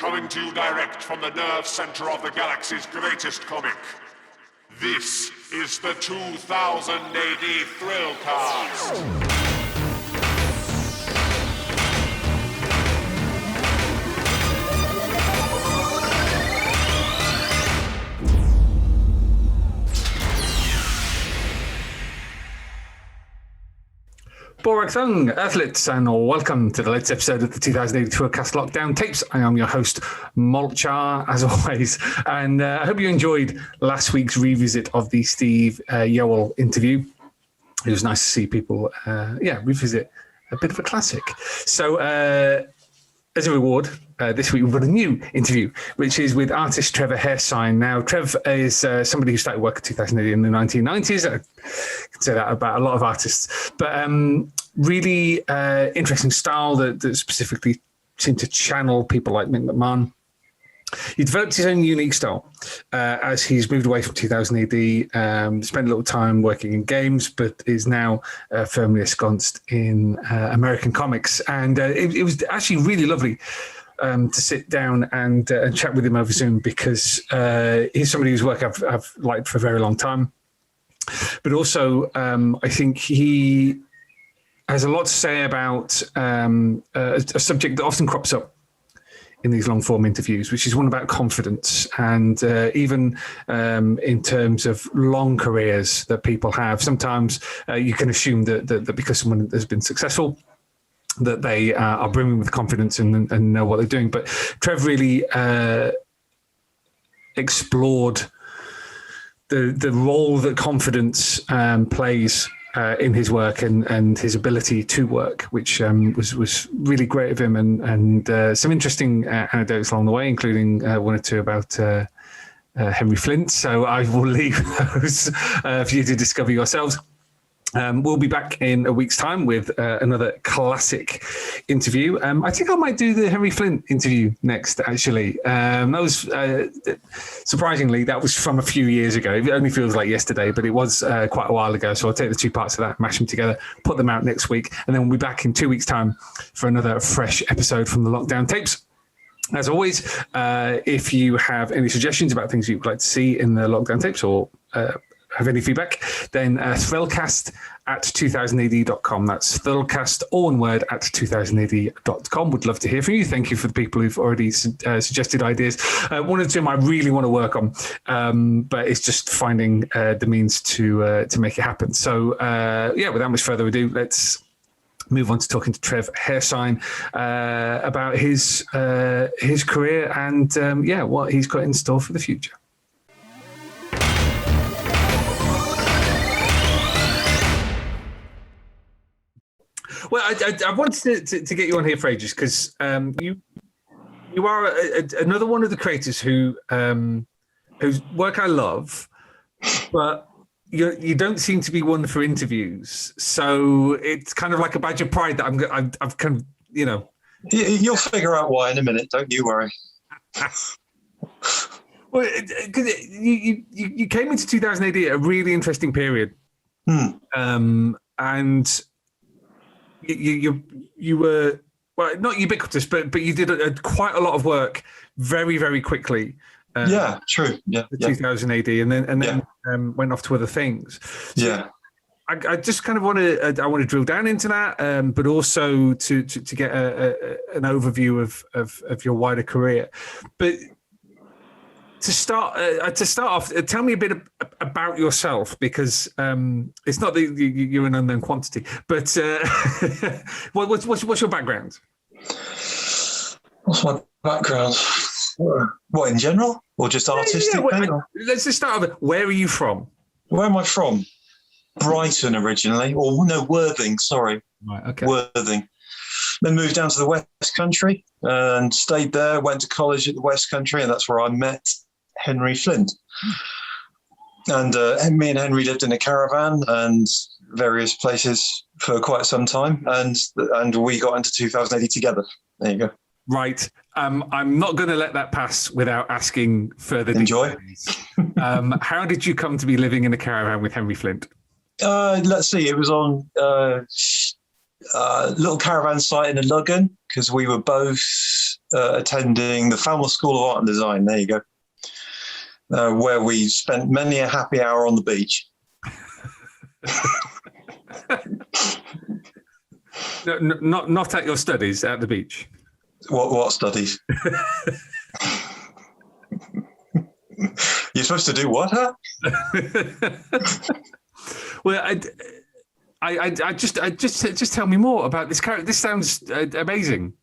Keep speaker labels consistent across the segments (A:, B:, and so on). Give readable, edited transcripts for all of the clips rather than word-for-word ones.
A: coming to you direct from the nerve center of the galaxy's greatest comic. This is the 2000 AD Thrillcast.
B: Boraksung, athletes, and welcome to the latest episode of the 2008 Thrillcast Lockdown Tapes. I am your host, Molchar, as always, and I hope you enjoyed last week's revisit of the Steve Yoel interview. It was nice to see people, revisit a bit of a classic. So, as a reward, this week we've got a new interview, which is with artist Trevor Hairsine. Now, Trev is somebody who started work in 2008 in the 1990s. I can say that about a lot of artists. But really interesting style that specifically seemed to channel people like Mick McMahon. He developed his own unique style as he's moved away from 2000 AD, spent a little time working in games, but is now firmly ensconced in American comics. And it was actually really lovely to sit down and chat with him over Zoom, because he's somebody whose work I've liked for a very long time. But also, I think he has a lot to say about a subject that often crops up in these long form interviews, which is one about confidence. And even in terms of long careers that people have, sometimes you can assume that because someone has been successful, that they are brimming with confidence and know what they're doing. But Trev really explored the role that confidence plays in his work and his ability to work, which was really great of him, and some interesting anecdotes along the way, including one or two about Henry Flint. So I will leave those for you to discover yourselves. We'll be back in a week's time with another classic interview. I think I might do the Henry Flint interview next, actually. That was, surprisingly, that was from a few years ago. It only feels like yesterday, but it was quite a while ago. So I'll take the two parts of that, mash them together, put them out next week, and then we'll be back in 2 weeks' time for another fresh episode from the Lockdown Tapes. As always, if you have any suggestions about things you'd like to see in the Lockdown Tapes, or have any feedback, then thrillcast@2000ad.com. That's thrillcast, all one word, @2000ad.com. Would love to hear from you. Thank you for the people who've already suggested ideas. One or two I really want to work on, but it's just finding the means to make it happen. So, without much further ado, let's move on to talking to Trev Hairsine about his career and what he's got in store for the future. Well, I wanted to get you on here for ages, because you are another one of the creators whose work I love, but you don't seem to be one for interviews. So it's kind of like a badge of pride that I've kind of,
C: You'll figure out why in a minute. Don't you worry.
B: Well, because you came into 2000 AD at a really interesting period, and you were, well, not ubiquitous, but you did quite a lot of work very, very quickly.
C: True. Yeah,
B: 2000 AD, and then went off to other things. So I just kind of want to drill down into that, but also to get an overview of your wider career. But to start off, tell me a bit about yourself, because it's not that you're an unknown quantity, but what's your background?
C: What's my background? What, in general, or just artistic?
B: Let's just start with, where are you from?
C: Where am I from? Brighton originally, or no, Worthing. Sorry,
B: right, okay.
C: Worthing. Then moved down to the West Country and stayed there. Went to college at the West Country, and that's where I met Henry Flint. And me and Henry lived in a caravan and various places for quite some time, and we got into 2080 together. There you go.
B: Right. I'm not going to let that pass without asking further
C: Enjoy.
B: details. How did you come to be living in a caravan with Henry Flint?
C: Let's see. It was on little caravan site in Luggan, because we were both attending the Falmouth School of Art and Design. There you go. Where we spent many a happy hour on the beach.
B: No, not at your studies, at the beach.
C: What studies? You're supposed to do what, huh?
B: Well, I just tell me more about this character. This sounds amazing.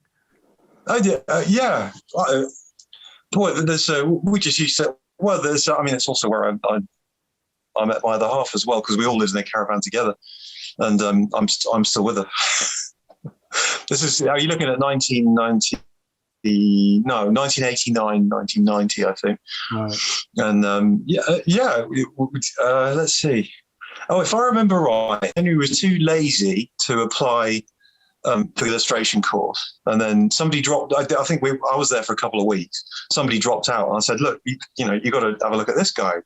C: Yeah. Boy, there's we just used to. Well, there's. I mean, it's also where I met my other half as well, because we all lived in a caravan together, and I'm still with her. This is. Are you looking at 1989, 1990, I think. Right. And let's see. Oh, if I remember right, Henry was too lazy to apply for the illustration course, and then somebody dropped. I think I was there for a couple of weeks. Somebody dropped out, and I said, "Look, you got to have a look at this guy,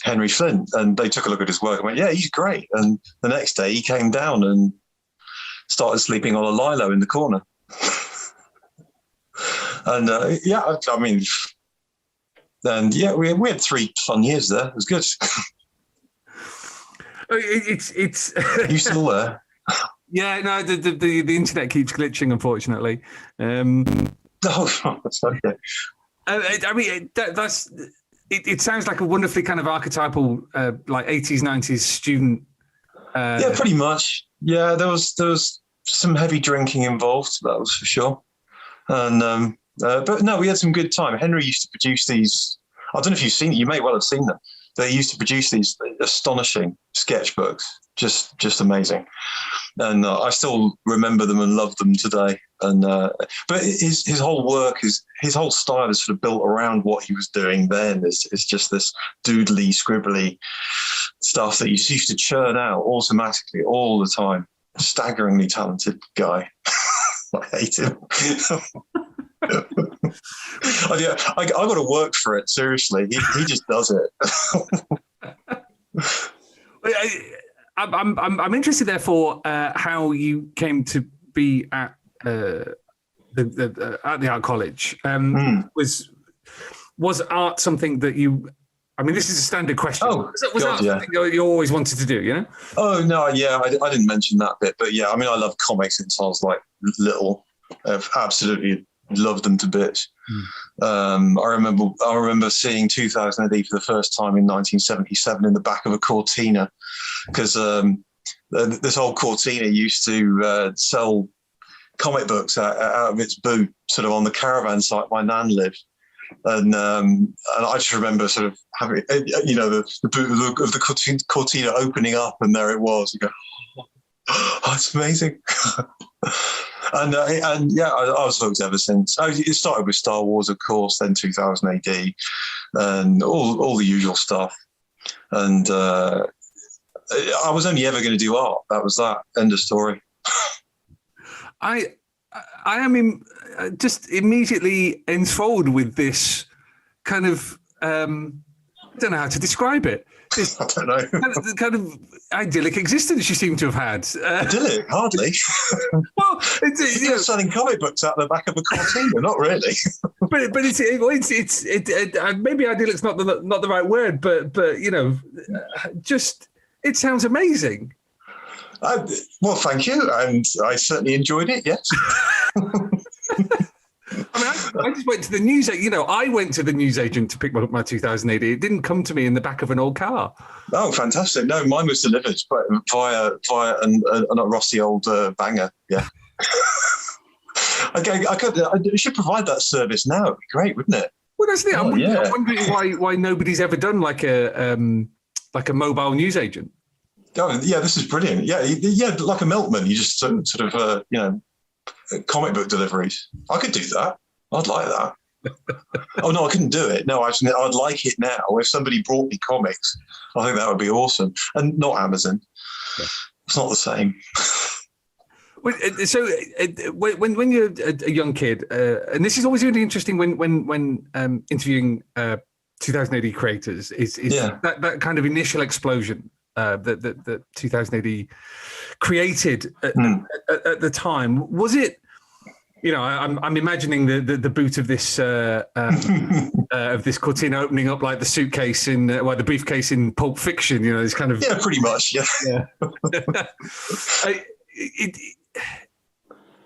C: Henry Flint." And they took a look at his work and went, "Yeah, he's great." And the next day, he came down and started sleeping on a lilo in the corner. And I mean, and we had 3 fun years there. It was good.
B: It's.
C: Are you still there?
B: Yeah, no, the internet keeps glitching, unfortunately.
C: That's okay.
B: I mean, that's. It sounds like a wonderfully kind of archetypal, like 80s, 90s student.
C: Yeah, pretty much. Yeah, there was some heavy drinking involved. That was for sure. And but no, we had some good time. Henry used to produce these. I don't know if you've seen it. You may well have seen them. They used to produce these astonishing sketchbooks, just amazing. And I still remember them and love them today. And but his whole work, his whole style is sort of built around what he was doing then. It's just this doodly, scribbly stuff that he used to churn out automatically all the time. Staggeringly talented guy. I hate him. I got to work for it. Seriously, he just does it.
B: I'm interested, therefore, how you came to be at the art college. Was art something that you? I mean, this is a standard question.
C: Oh,
B: was art something you always wanted to do? You know?
C: Oh no, yeah, I didn't mention that bit, but yeah, I mean, I love comics since I was like little. I've absolutely loved them to bits. I remember seeing 2000 AD for the first time in 1977 in the back of a Cortina, because this old Cortina used to sell comic books out of its boot, sort of on the caravan site my nan lived. And I just remember sort of having, the boot of the Cortina opening up, and there it was. You go, oh, that's amazing. And yeah, I was hooked ever since. It started with Star Wars, of course, then 2000 AD, and all the usual stuff. And I was only ever going to do art. That was that. End of story.
B: I am just immediately enthralled with this kind of, I don't know how to describe it. This
C: I don't know.
B: kind of idyllic existence you seem to have had.
C: Idyllic? Hardly.
B: Well,
C: you're selling comic books out the back of a Cortina, not really.
B: but it's maybe idyllic's not the right word, but just it sounds amazing.
C: Well, thank you, and I certainly enjoyed it. Yes.
B: I mean, I just went to the news. I went to the newsagent to pick up my 2000 AD. It didn't come to me in the back of an old car. Oh,
C: fantastic! No, mine was delivered via a rusty old banger. Yeah. Okay, I should provide that service now. It'd be great, wouldn't it?
B: Well, that's it. I'm wondering why nobody's ever done like a mobile newsagent.
C: Oh, yeah, this is brilliant. Yeah, like a milkman. You just sort of comic book deliveries. I could do that. I'd like that. Oh no, I couldn't do it. No, actually, I'd like it now. If somebody brought me comics, I think that would be awesome. And not Amazon. Yeah. It's not the same.
B: So when you're a young kid, and this is always really interesting when interviewing 2000 AD creators, is that kind of initial explosion that 2000 AD created at the time. Was it? You know, I'm imagining the boot of this cartoon opening up like the suitcase in the briefcase in Pulp Fiction. You know, this kind of
C: pretty much. Yeah.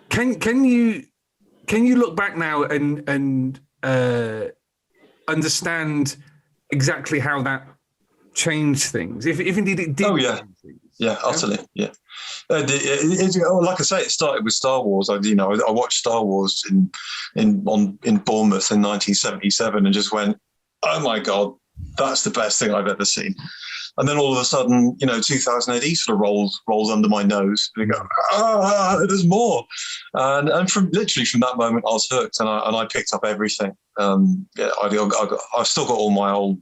B: Can you look back now and understand exactly how that changed things, if indeed it did?
C: Oh yeah, yeah, utterly, yeah. Like I say, it started with Star Wars. I watched Star Wars in Bournemouth in 1977 and just went, oh my God, that's the best thing I've ever seen. And then all of a sudden, 2000 AD sort of rolls under my nose. And you go, there's more. And from that moment, I was hooked, and I picked up everything. I've still got all my old,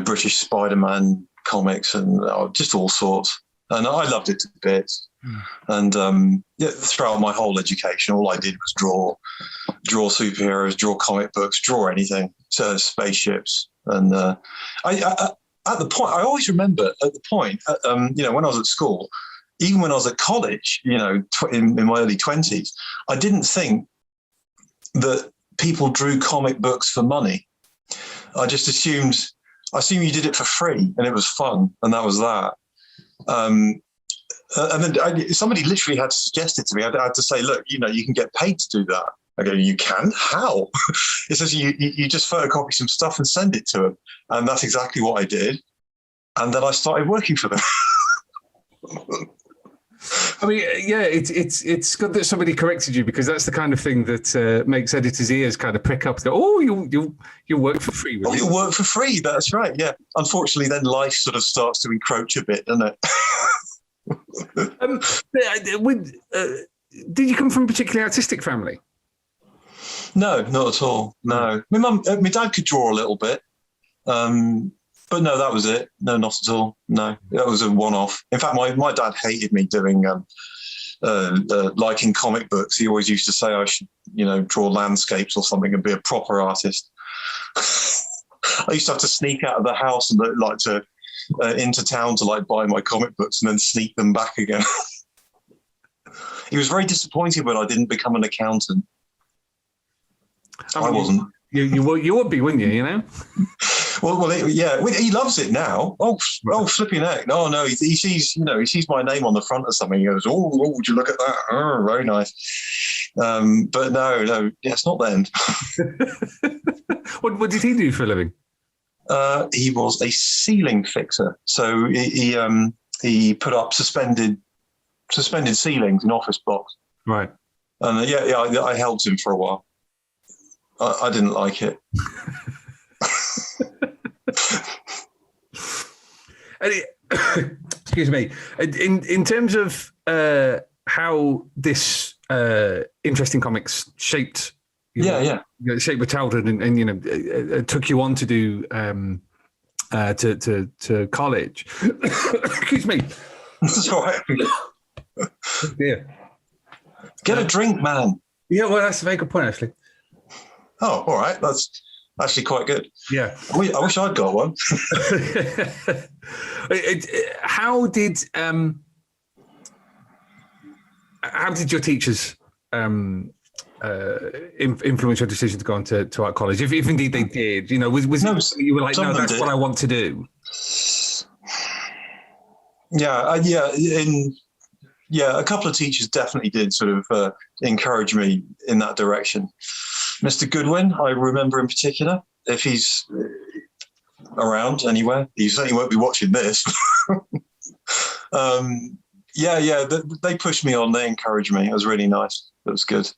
C: British Spider-Man comics and just all sorts. And I loved it to bits. And throughout my whole education, all I did was draw superheroes, draw comic books, draw anything, so spaceships. And at the point, I always remember at the point, when I was at school, even when I was at college, in my early 20s, I didn't think that people drew comic books for money. I just assumed you did it for free and it was fun, and that was that. And then somebody literally had suggested to me, I had to say, look, you can get paid to do that. I go, you can? How? It says you just photocopy some stuff and send it to them. And that's exactly what I did. And then I started working for them.
B: I mean, yeah, it's good that somebody corrected you, because that's the kind of thing that makes editors' ears kind of prick up. Go, oh, you work for free.
C: Oh, you work for free. That's right. Yeah. Unfortunately, then life sort of starts to encroach a bit, doesn't
B: it? Did you come from a particularly artistic family?
C: No, not at all. No, my dad could draw a little bit, but no, that was it. No, not at all. No, that was a one-off. In fact, my dad hated me doing liking comic books. He always used to say I should, draw landscapes or something and be a proper artist. I used to have to sneak out of the house and into town to buy my comic books and then sneak them back again. He was very disappointed when I didn't become an accountant. I wasn't.
B: You would be, wouldn't you?
C: Well, he loves it now. Oh, flipping heck! No, he sees my name on the front of something. He goes, oh, would you look at that? Oh, very nice. But no, it's not then.
B: What did he do for a living?
C: He was a ceiling fixer. So he put up suspended ceilings in office blocks. Right. And I helped him for a while. I didn't like it.
B: Excuse me. In terms of how this interesting comics shaped, shaped your childhood, and took you on to do to college. Excuse me.
C: That's all right.
B: Yeah.
C: Get a drink, man.
B: Yeah, well, that's a very good point, actually.
C: Oh, all right. That's actually quite good.
B: Yeah.
C: I wish I'd got one.
B: How did your teachers influence your decision to go on to art college? If indeed they did, was you were like, no, that's what I want to do?
C: A couple of teachers definitely did sort of encourage me in that direction. Mr. Goodwin, I remember in particular, if he's around anywhere, he certainly won't be watching this. They pushed me on, they encouraged me. It was really nice. It was good.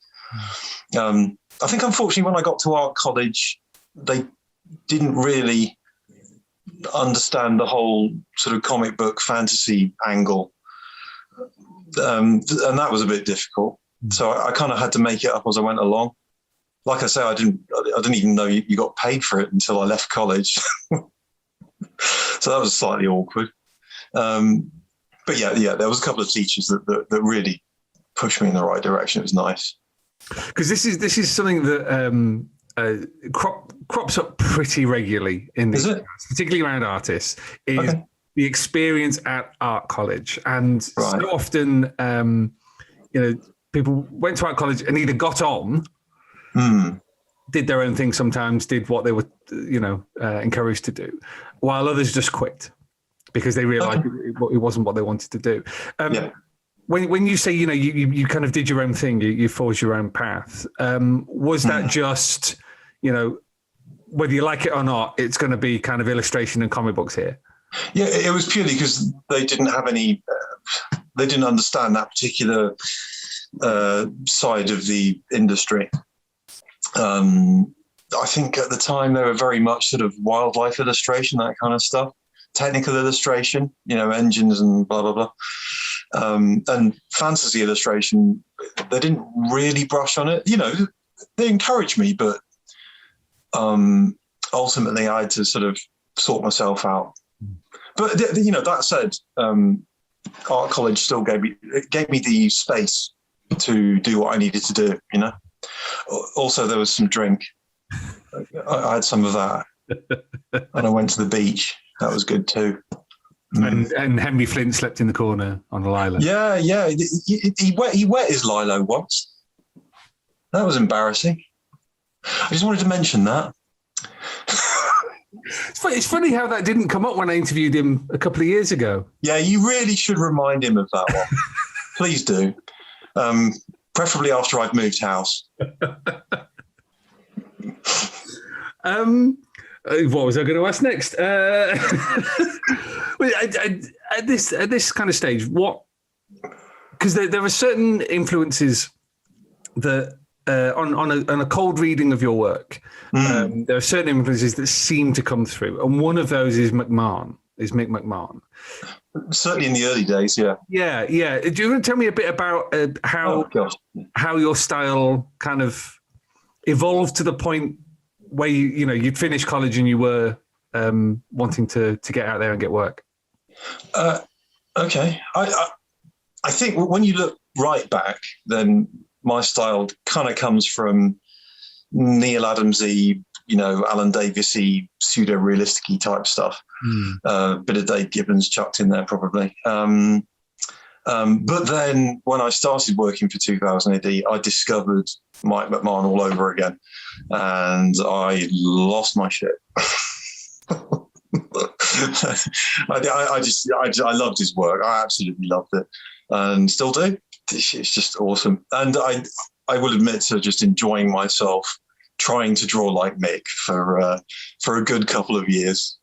C: I think, unfortunately, when I got to art college, they didn't really understand the whole sort of comic book fantasy angle. And that was a bit difficult. So I kind of had to make it up as I went along. Like I say, I didn't even know you got paid for it until I left college. So that was slightly awkward. But there was a couple of teachers that really pushed me in the right direction. It was nice.
B: Because this is something that crops up pretty regularly in this class, particularly around artists. the experience at art college. And
C: Right.
B: so often, people went to art college and either got on, did their own thing sometimes, did what they were, encouraged to do, while others just quit because they realized it wasn't what they wanted to do. When you say, you kind of did your own thing, you forged your own path, was that just, whether you like it or not, it's going to be kind of illustration and comic books here?
C: Yeah, it was purely because they didn't have any, they didn't understand that particular side of the industry. I think at the time they were very much sort of wildlife illustration, that kind of stuff, technical illustration, engines and blah, blah, blah. And fantasy illustration, they didn't really brush on it. They encouraged me, but ultimately I had to sort of sort myself out. But, that said, art college still gave me the space to do what I needed to do, Also, there was some drink. I had some of that. And I went to the beach. That was good too.
B: And Henry Flint slept in the corner on a lilo.
C: Yeah. He wet his lilo once. That was embarrassing. I just wanted to mention that.
B: It's funny how that didn't come up when I interviewed him a couple of years ago.
C: Yeah, you really should remind him of that one. Please do. Preferably after I've moved house.
B: What was I going to ask next? At this kind of stage, because there are certain influences that on a cold reading of your work, there are certain influences that seem to come through, and one of those is Mick McMahon.
C: Certainly in the early days, yeah.
B: Yeah. Do you want to tell me a bit about how your style kind of evolved to the point where you'd finished college and you were wanting to get out there and get work?
C: Okay. I think when you look right back, then my style kind of comes from Neil Adamsy, Alan Davis-y, pseudo-realistic-y type stuff. Bit of Dave Gibbons chucked in there probably. But then when I started working for 2000 AD, I discovered Mike McMahon all over again, and I lost my shit. I loved his work. I absolutely loved it, and still do. It's just awesome. And I will admit to just enjoying myself trying to draw like Mick for a good couple of years.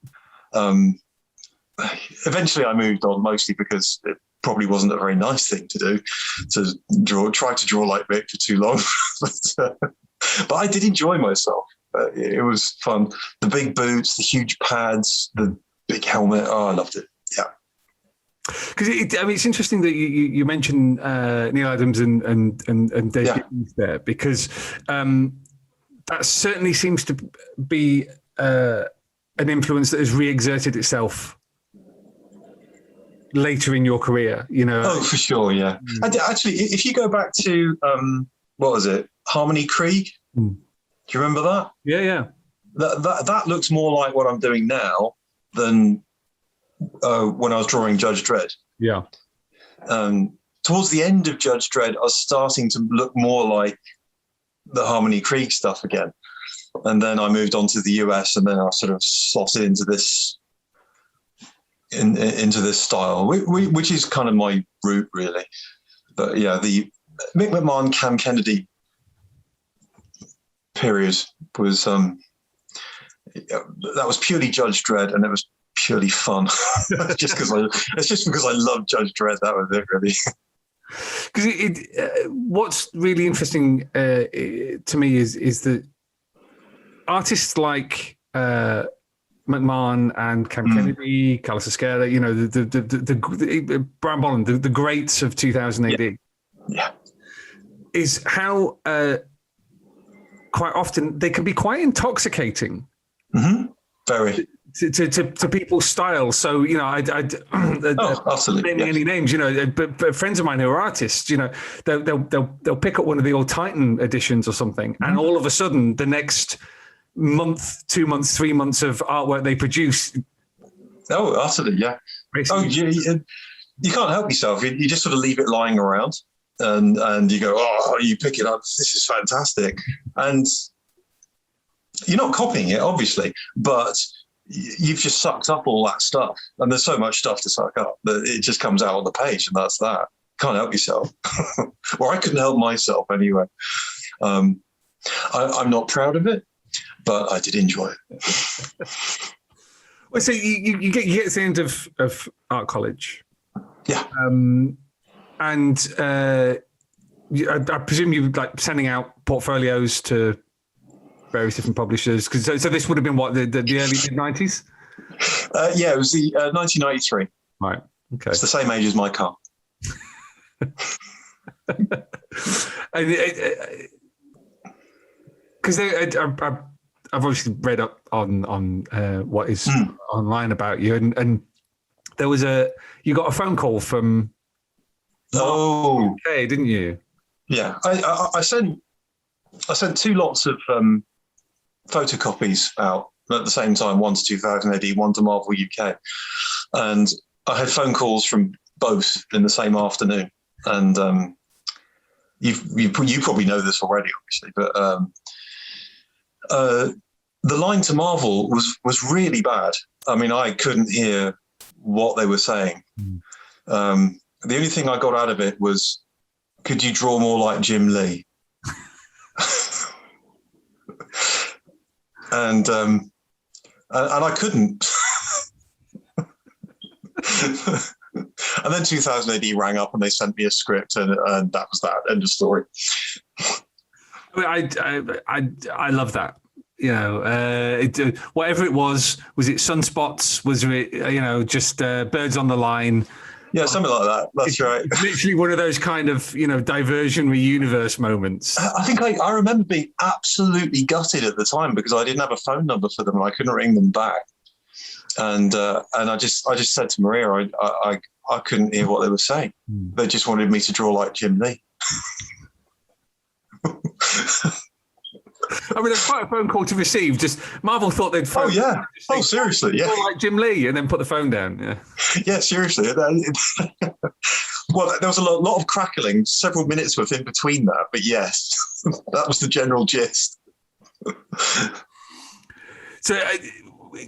C: Eventually I moved on, mostly because it probably wasn't a very nice thing to do, to try to draw like Mick for too long. But I did enjoy myself. It was fun. The big boots, the huge pads, the big helmet. Oh, I loved it. Yeah.
B: Because it's interesting that you mentioned Neil Adams and Dave Gibbons there, because that certainly seems to be an influence that has re-exerted itself later in your career.
C: Oh, for sure, yeah. Actually, if you go back to what was it, Harmony Krieg? Do you remember that?
B: Yeah.
C: That looks more like what I'm doing now than when I was drawing Judge Dredd.
B: Yeah.
C: Towards the end of Judge Dredd, I was starting to look more like the Harmony Krieg stuff again. And then I moved on to the US, and then I sort of slotted into this style, which is kind of my route, really. But yeah, the Mick McMahon, Cam Kennedy period was that was purely Judge Dredd, and it was purely fun. It's just because I love Judge Dredd. That was it, really.
B: Because what's really interesting to me is that artists like McMahon and Cam Kennedy, Carlos Esquerra, the Brian Bolland, the greats of 2000 AD, is how quite often they can be quite intoxicating.
C: Very.
B: To people's style. So,
C: absolutely.
B: Naming any names, but friends of mine who are artists, they'll pick up one of the old Titan editions or something, and all of a sudden the next month, 2 months, 3 months of artwork they produce.
C: Oh, absolutely, yeah.
B: Basically.
C: You can't help yourself. You just sort of leave it lying around, and you go, oh, you pick it up. This is fantastic, and you're not copying it, obviously, but you've just sucked up all that stuff, and there's so much stuff to suck up that it just comes out on the page, and that's that. Can't help yourself. Or I couldn't help myself anyway. I'm not proud of it, but I did enjoy it.
B: Well, so you get to the end of art college.
C: Yeah.
B: And I presume you were like sending out portfolios to various different publishers. So this would have been what, the early mid-90s?
C: Yeah, it was the 1993.
B: Right. Okay.
C: It's the same age as my car.
B: Because I've obviously read up on what is online about you, and there was you got a phone call from UK, didn't you?
C: Yeah, I sent 2 lots of photocopies out at the same time, one to 2000 AD, one to Marvel UK, and I had phone calls from both in the same afternoon. And you probably know this already, obviously, but the line to Marvel was really bad. I mean, I couldn't hear what they were saying. The only thing I got out of it was, could you draw more like Jim Lee? and I couldn't. And then 2000 AD rang up and they sent me a script, and that was that. End of story.
B: I love that. You know, whatever it was it sunspots? Was it, just birds on the line?
C: Yeah, something like that. That's right.
B: It's literally one of those kind of, diversionary universe moments.
C: I think I remember being absolutely gutted at the time because I didn't have a phone number for them and I couldn't ring them back. And I just said to Maria, I couldn't hear what they were saying. They just wanted me to draw like Jim Lee.
B: I mean, it's quite a phone call to receive. Just Marvel thought they'd phone.
C: Oh yeah. Oh seriously, yeah.
B: Like Jim Lee, and then put the phone down. Yeah.
C: Yeah, seriously. Well, there was a lot of crackling, several minutes worth in between that, but yes, that was the general gist.
B: So.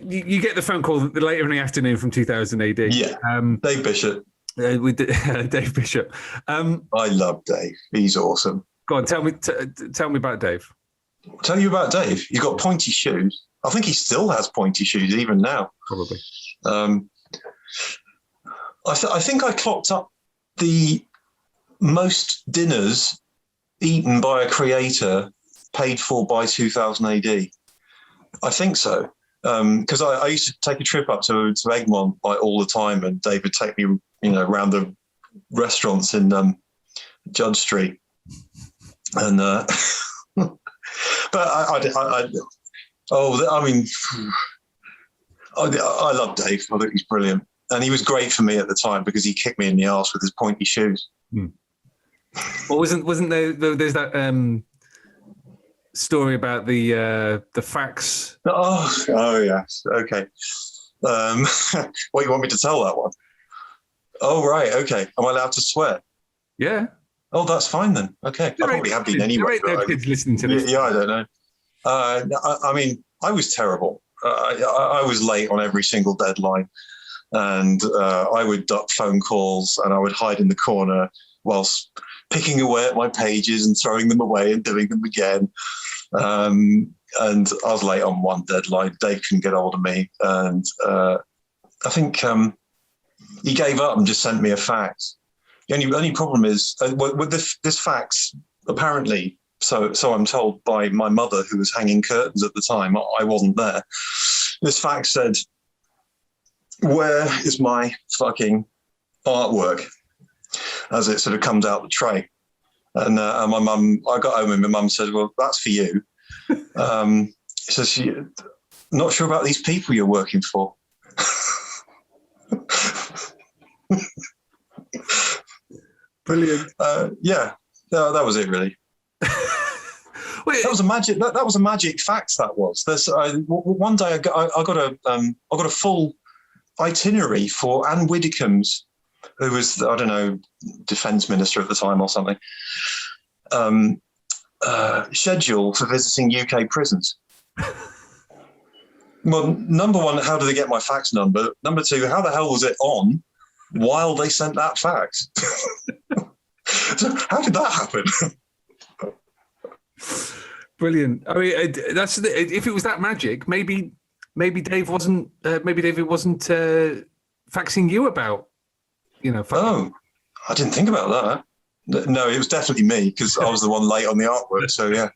B: You get the phone call later in the afternoon from 2000 AD.
C: Yeah, Dave Bishop.
B: Dave Bishop.
C: I love Dave. He's awesome.
B: Go on, tell me about Dave.
C: Tell you about Dave. He got pointy shoes. I think he still has pointy shoes even now.
B: Probably.
C: I think I clocked up the most dinners eaten by a creator paid for by 2000 AD. I think so. Because I used to take a trip up to Egmont like all the time, and Dave would take me, around the restaurants in Judge Street, and but I love Dave. I think he's brilliant, and he was great for me at the time because he kicked me in the arse with his pointy shoes.
B: Well, wasn't there's that story about the fax?
C: Oh yes. Okay. What, you want me to tell that one? Oh right. Okay. Am I allowed to swear?
B: Yeah.
C: Oh, that's fine then. Okay. I probably have been anyway.
B: There ain't no kids listening to this.
C: Yeah, I don't know. I mean, I was terrible. I was late on every single deadline, and I would duck phone calls, and I would hide in the corner whilst picking away at my pages and throwing them away and doing them again. And I was late on one deadline. Dave couldn't get hold of me, and I think he gave up and just sent me a fax. The only problem is with this fax, apparently, so I'm told by my mother, who was hanging curtains at the time. I wasn't there. This fax said, "Where is my fucking artwork?" as it sort of comes out the tray. And my mum, I got home and my mum said, "Well, that's for you." So she, "Not sure about these people you're working for."
B: Brilliant.
C: Yeah, that was it really.
B: Wait,
C: that was a magic. That was a magic fax. That was. One day I got a full itinerary for Anne Widdecombe's, who was, I don't know, defence minister at the time or something, schedule for visiting UK prisons. Well, number one, how did they get my fax number? Number two, how the hell was it on while they sent that fax? So how did that happen?
B: Brilliant. I mean, if it was that magic, maybe Dave wasn't. Maybe David wasn't faxing you about. Oh,
C: I didn't think about that. No, it was definitely me because I was the one late on the artwork. So yeah.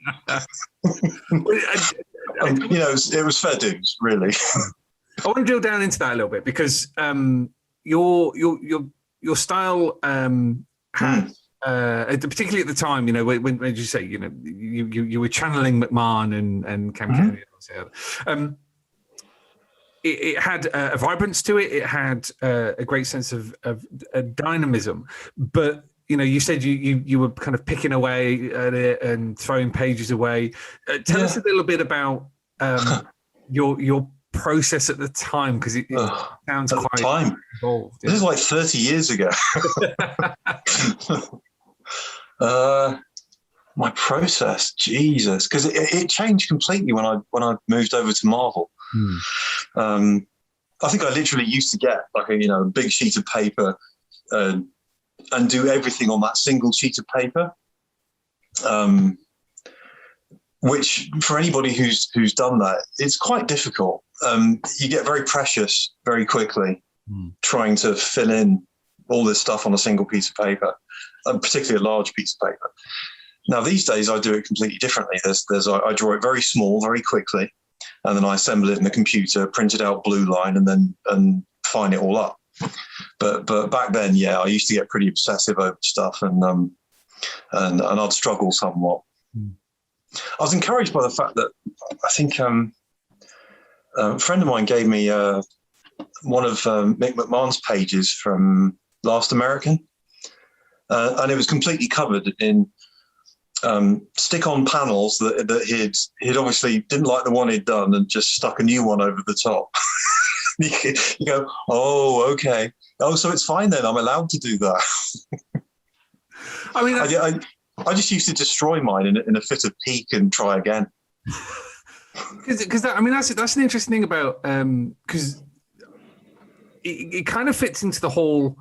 C: It was fair dues, really.
B: I want to drill down into that a little bit because your style has, particularly at the time, when did you say, you were channeling McMahon and Cam Kenny. It had a vibrance to it. It had a great sense of dynamism, but you said you were kind of picking away at it and throwing pages away. Tell us a little bit about your process at the time, because it sounds quite involved.
C: This is like 30 years ago. My process, Jesus, because it changed completely when I moved over to Marvel. I think I literally used to get like a big sheet of paper and do everything on that single sheet of paper, which for anybody who's done that, it's quite difficult. You get very precious very quickly trying to fill in all this stuff on a single piece of paper, and particularly a large piece of paper. Now, these days, I do it completely differently. I draw it very small, very quickly, and then I assemble it in the computer, print it out blue line, and fine it all up. But back then, I used to get pretty obsessive over stuff, and I'd struggle somewhat. I was encouraged by the fact that I think a friend of mine gave me one of Mick McMahon's pages from Last American, and it was completely covered in stick-on panels that he'd obviously didn't like the one he'd done and just stuck a new one over the top. You go, oh, okay. Oh, so it's fine then. I'm allowed to do that.
B: I mean,
C: I just used to destroy mine in a fit of pique and try again.
B: Because that's an interesting thing about because it kind of fits into the whole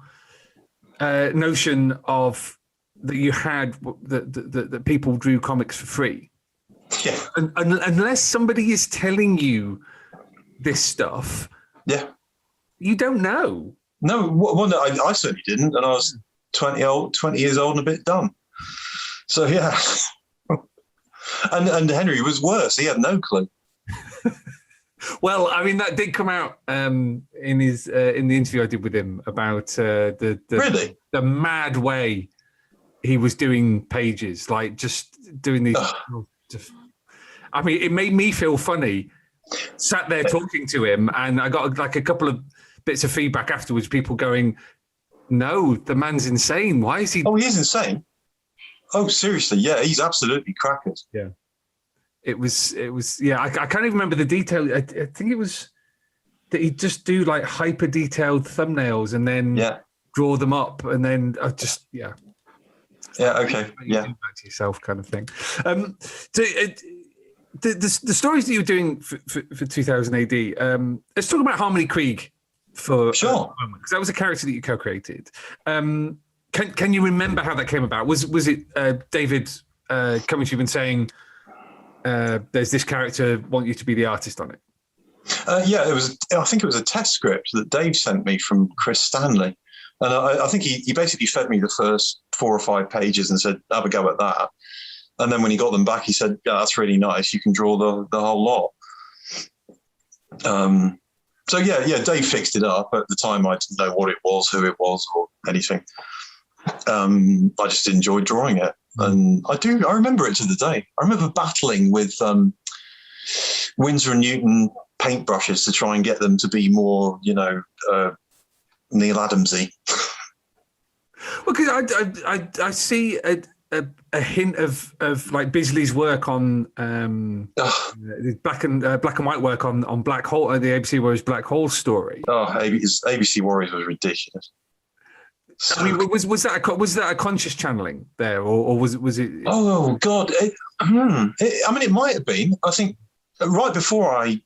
B: notion of that you had that people drew comics for free.
C: Yeah.
B: And unless somebody is telling you this stuff, you don't know.
C: No, well, no, I certainly didn't, and I was 20 years old and a bit dumb. So yeah. And Henry was worse. He had no clue.
B: Well, I mean, that did come out in the interview I did with him about the mad way he was doing pages, like just doing these. I mean, it made me feel funny. Sat there talking to him, and I got like a couple of bits of feedback afterwards. People going, "No, the man's insane. Why is he?"
C: Oh, he is insane. Oh, seriously? Yeah, he's absolutely crackers.
B: Yeah. It was. Yeah, I can't even remember the detail. I think it was that he'd just do like hyper detailed thumbnails and then draw them up, and then Yeah,
C: okay. Yeah.
B: Back to yourself kind of thing. So the stories that you were doing for 2000 AD, let's talk about Harmony Krieg for a moment, because that was a character that you co-created. Can you remember how that came about? Was it David coming to you and saying, there's this character, want you to be the artist on it?
C: It was. I think it was a test script that Dave sent me from Chris Stanley. And I think he basically fed me the first 4 or 5 pages and said, have a go at that. And then when he got them back, he said, yeah, that's really nice. You can draw the whole lot. So Dave fixed it up. At the time, I didn't know what it was, who it was, or anything. I just enjoyed drawing it. And I remember it to the day. I remember battling with Winsor & Newton paintbrushes to try and get them to be more, Neil Adamsy.
B: Well, because I see a hint of like Bisley's work on black and white work on Black Hole, the ABC Warriors Black Hole story.
C: ABC Warriors was ridiculous.
B: I mean, was that a conscious channeling there, or was it?
C: Oh God! I mean, it might have been. I think right before I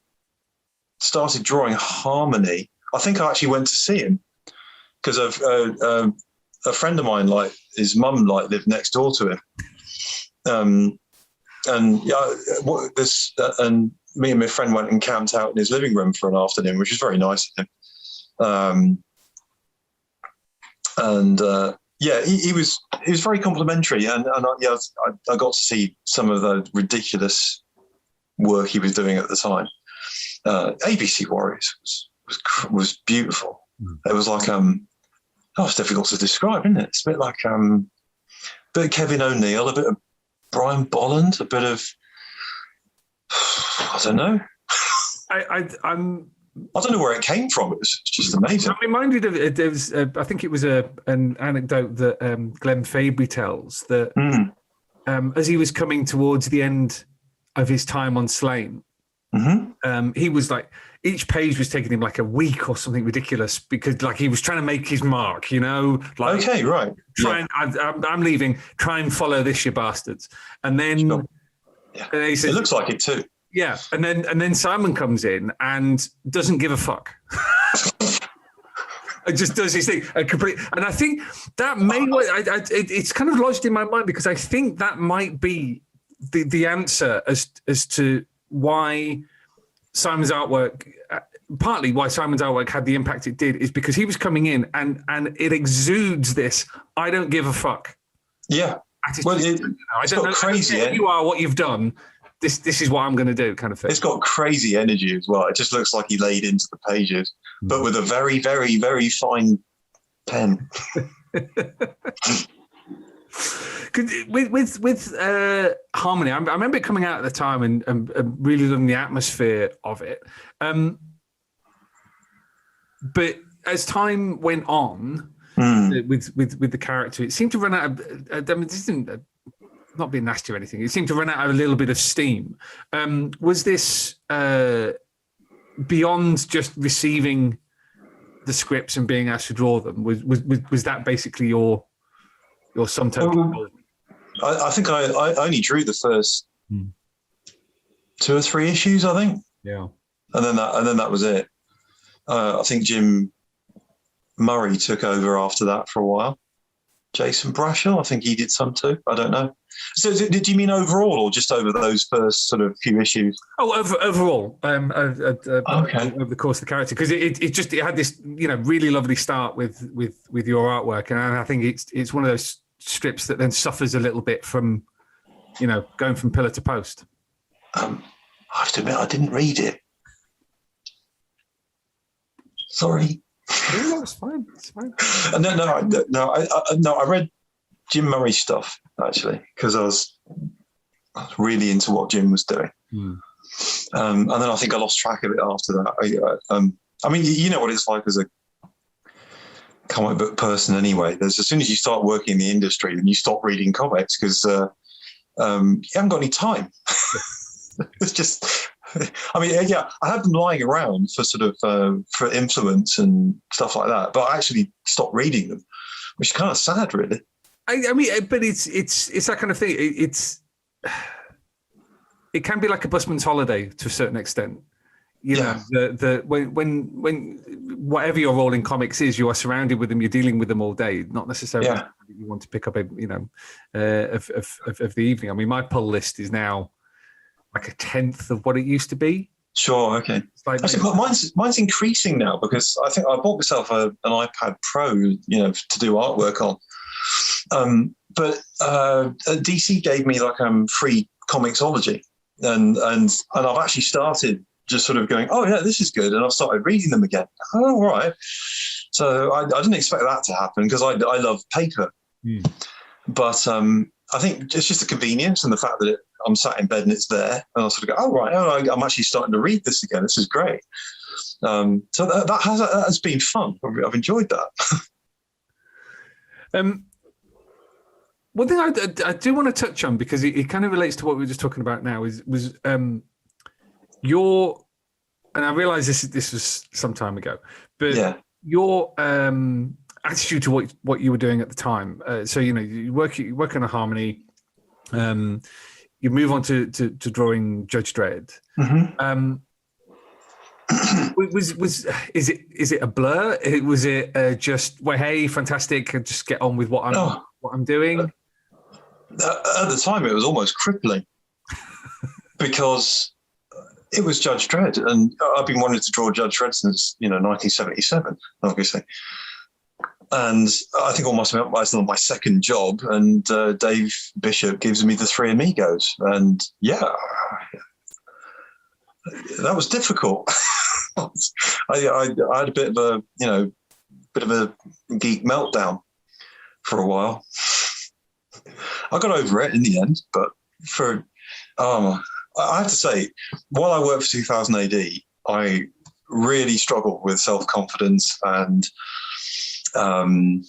C: started drawing Harmony, I think I actually went to see him because of a friend of mine, like his mum, like lived next door to him, and me and my friend went and camped out in his living room for an afternoon, which was very nice of him. He was very complimentary, and I got to see some of the ridiculous work he was doing at the time. ABC Warriors was beautiful. It was like it's difficult to describe, isn't it? It's a bit like a bit of Kevin O'Neill, a bit of Brian Bolland, a bit of I don't know. I don't know where it came from. It was just amazing.
B: I'm reminded of it. There was, I think it was an anecdote that Glenn Fabry tells that as he was coming towards the end of his time on Slain, he was like, each page was taking him like a week or something ridiculous because like he was trying to make his mark, like,
C: okay, right.
B: I'm leaving, try and follow this, you bastards. And then,
C: sure. And then he says, it looks like it too.
B: Yeah, and then Simon comes in and doesn't give a fuck. It just does his thing. And I think that it's kind of lodged in my mind because I think that might be the answer as to why Simon's artwork, partly why Simon's artwork had the impact it did, is because he was coming in and it exudes this, I don't give a fuck.
C: Yeah. Well,
B: I don't know crazy who you are, what you've done. This is what I'm going to do, kind of thing.
C: It's got crazy energy as well. It just looks like he laid into the pages, but with a very, very, very fine pen. With
B: Harmony, I remember it coming out at the time and really loving the atmosphere of it. But as time went on with the character, it seemed to run out of. I mean, this isn't. Not being nasty or anything, it seemed to run out of a little bit of steam. Was this beyond just receiving the scripts and being asked to draw them? Was that basically your sum total?
C: I think I only drew the first 2 or 3 issues, I think.
B: Yeah,
C: and then that was it. I think Jim Murray took over after that for a while. Jason Brashall, I think he did some too. I don't know. So did you mean overall or just over those first sort of few issues?
B: Oh, overall,
C: okay.
B: Over the course of the character, because it had this really lovely start with your artwork, and I think it's one of those strips that then suffers a little bit from going from pillar to post.
C: I have to admit, I didn't read it. Sorry.
B: No, it's fine. It's fine.
C: No. I read Jim Murray's stuff actually because I was really into what Jim was doing, and then I think I lost track of it after that. I mean, you know what it's like as a comic book person anyway. There's as soon as you start working in the industry, then you stop reading comics because you haven't got any time. It's just. I mean, yeah, I had them lying around for sort of for influence and stuff like that, but I actually stopped reading them, which is kind of sad, really.
B: I mean, but it's that kind of thing. It can be like a busman's holiday to a certain extent. You know, when whatever your role in comics is, you are surrounded with them, you're dealing with them all day. Not necessarily you want to pick up of the evening. I mean, my pull list is now like a 10th of what it used to be.
C: Sure, okay. Mine's increasing now because I think I bought myself an iPad Pro, to do artwork on. But DC gave me like free Comixology, and I've actually started just sort of going, oh yeah, this is good, and I've started reading them again. Oh, all right. So I didn't expect that to happen because I love paper, but I think it's just the convenience and the fact that I'm sat in bed and it's there, and I sort of go, oh right, I'm actually starting to read this again. This is great. So that has been fun. I've enjoyed that.
B: one thing I do want to touch on, because it kind of relates to what we were just talking about now, was your, and I realize this was some time ago, but your attitude to what you were doing at the time. So you work on a harmony. You move on to drawing Judge Dredd.
C: Mm-hmm.
B: Is it a blur? Was it just, well, hey, fantastic, just get on with what I'm doing?
C: At the time, it was almost crippling because it was Judge Dredd, and I've been wanting to draw Judge Dredd since 1977, obviously. And I think almost my second job, and Dave Bishop gives me the Three Amigos, and that was difficult. I had a bit of a geek meltdown for a while. I got over it in the end, but I have to say, while I worked for 2000 AD, I really struggled with self-confidence and kind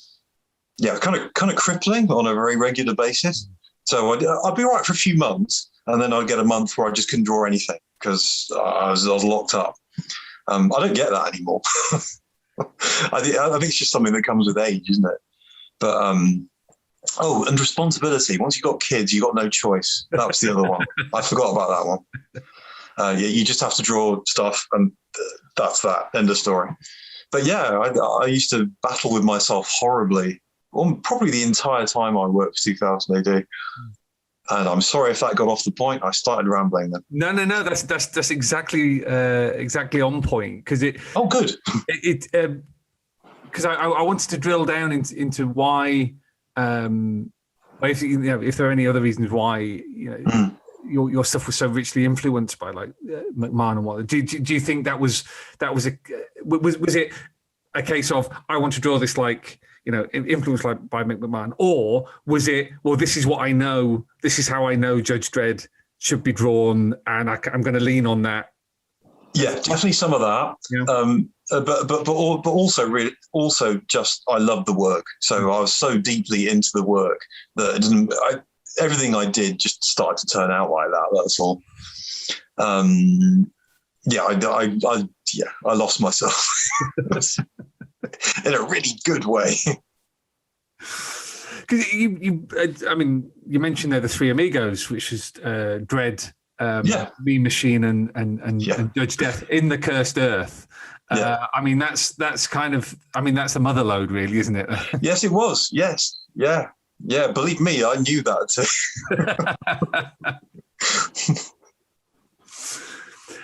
C: of crippling on a very regular basis. So I'd be all right for a few months, and then I'd get a month where I just couldn't draw anything because I was locked up. I don't get that anymore. I think it's just something that comes with age, isn't it? But and responsibility. Once you've got kids, you've got no choice. That was the other one. I forgot about that one. You just have to draw stuff, and that's that. End of story. But I used to battle with myself horribly, probably the entire time I worked for 2000 AD. And I'm sorry if that got off the point. I started rambling then.
B: No. That's exactly on point, because it.
C: Oh, good.
B: Because I wanted to drill down into why, if there are any other reasons why your stuff was so richly influenced by like McMahon and what. Do you think that was it a case of I want to draw this like, influenced by Mick McMahon, or was it, well, this is what I know, this is how I know Judge Dredd should be drawn, and I'm going to lean on that?
C: Yeah, definitely some of that. Yeah. But also just I love the work, so I was so deeply into the work that everything I did just started to turn out like that. That's all. I lost myself. In a really good way.
B: Because you mentioned there the Three Amigos, which is Dredd, Mean Machine, and Judge Death in the Cursed Earth. That's kind of, that's a mother load, really, isn't it?
C: Yes, it was. Yes, yeah. Believe me, I knew that too.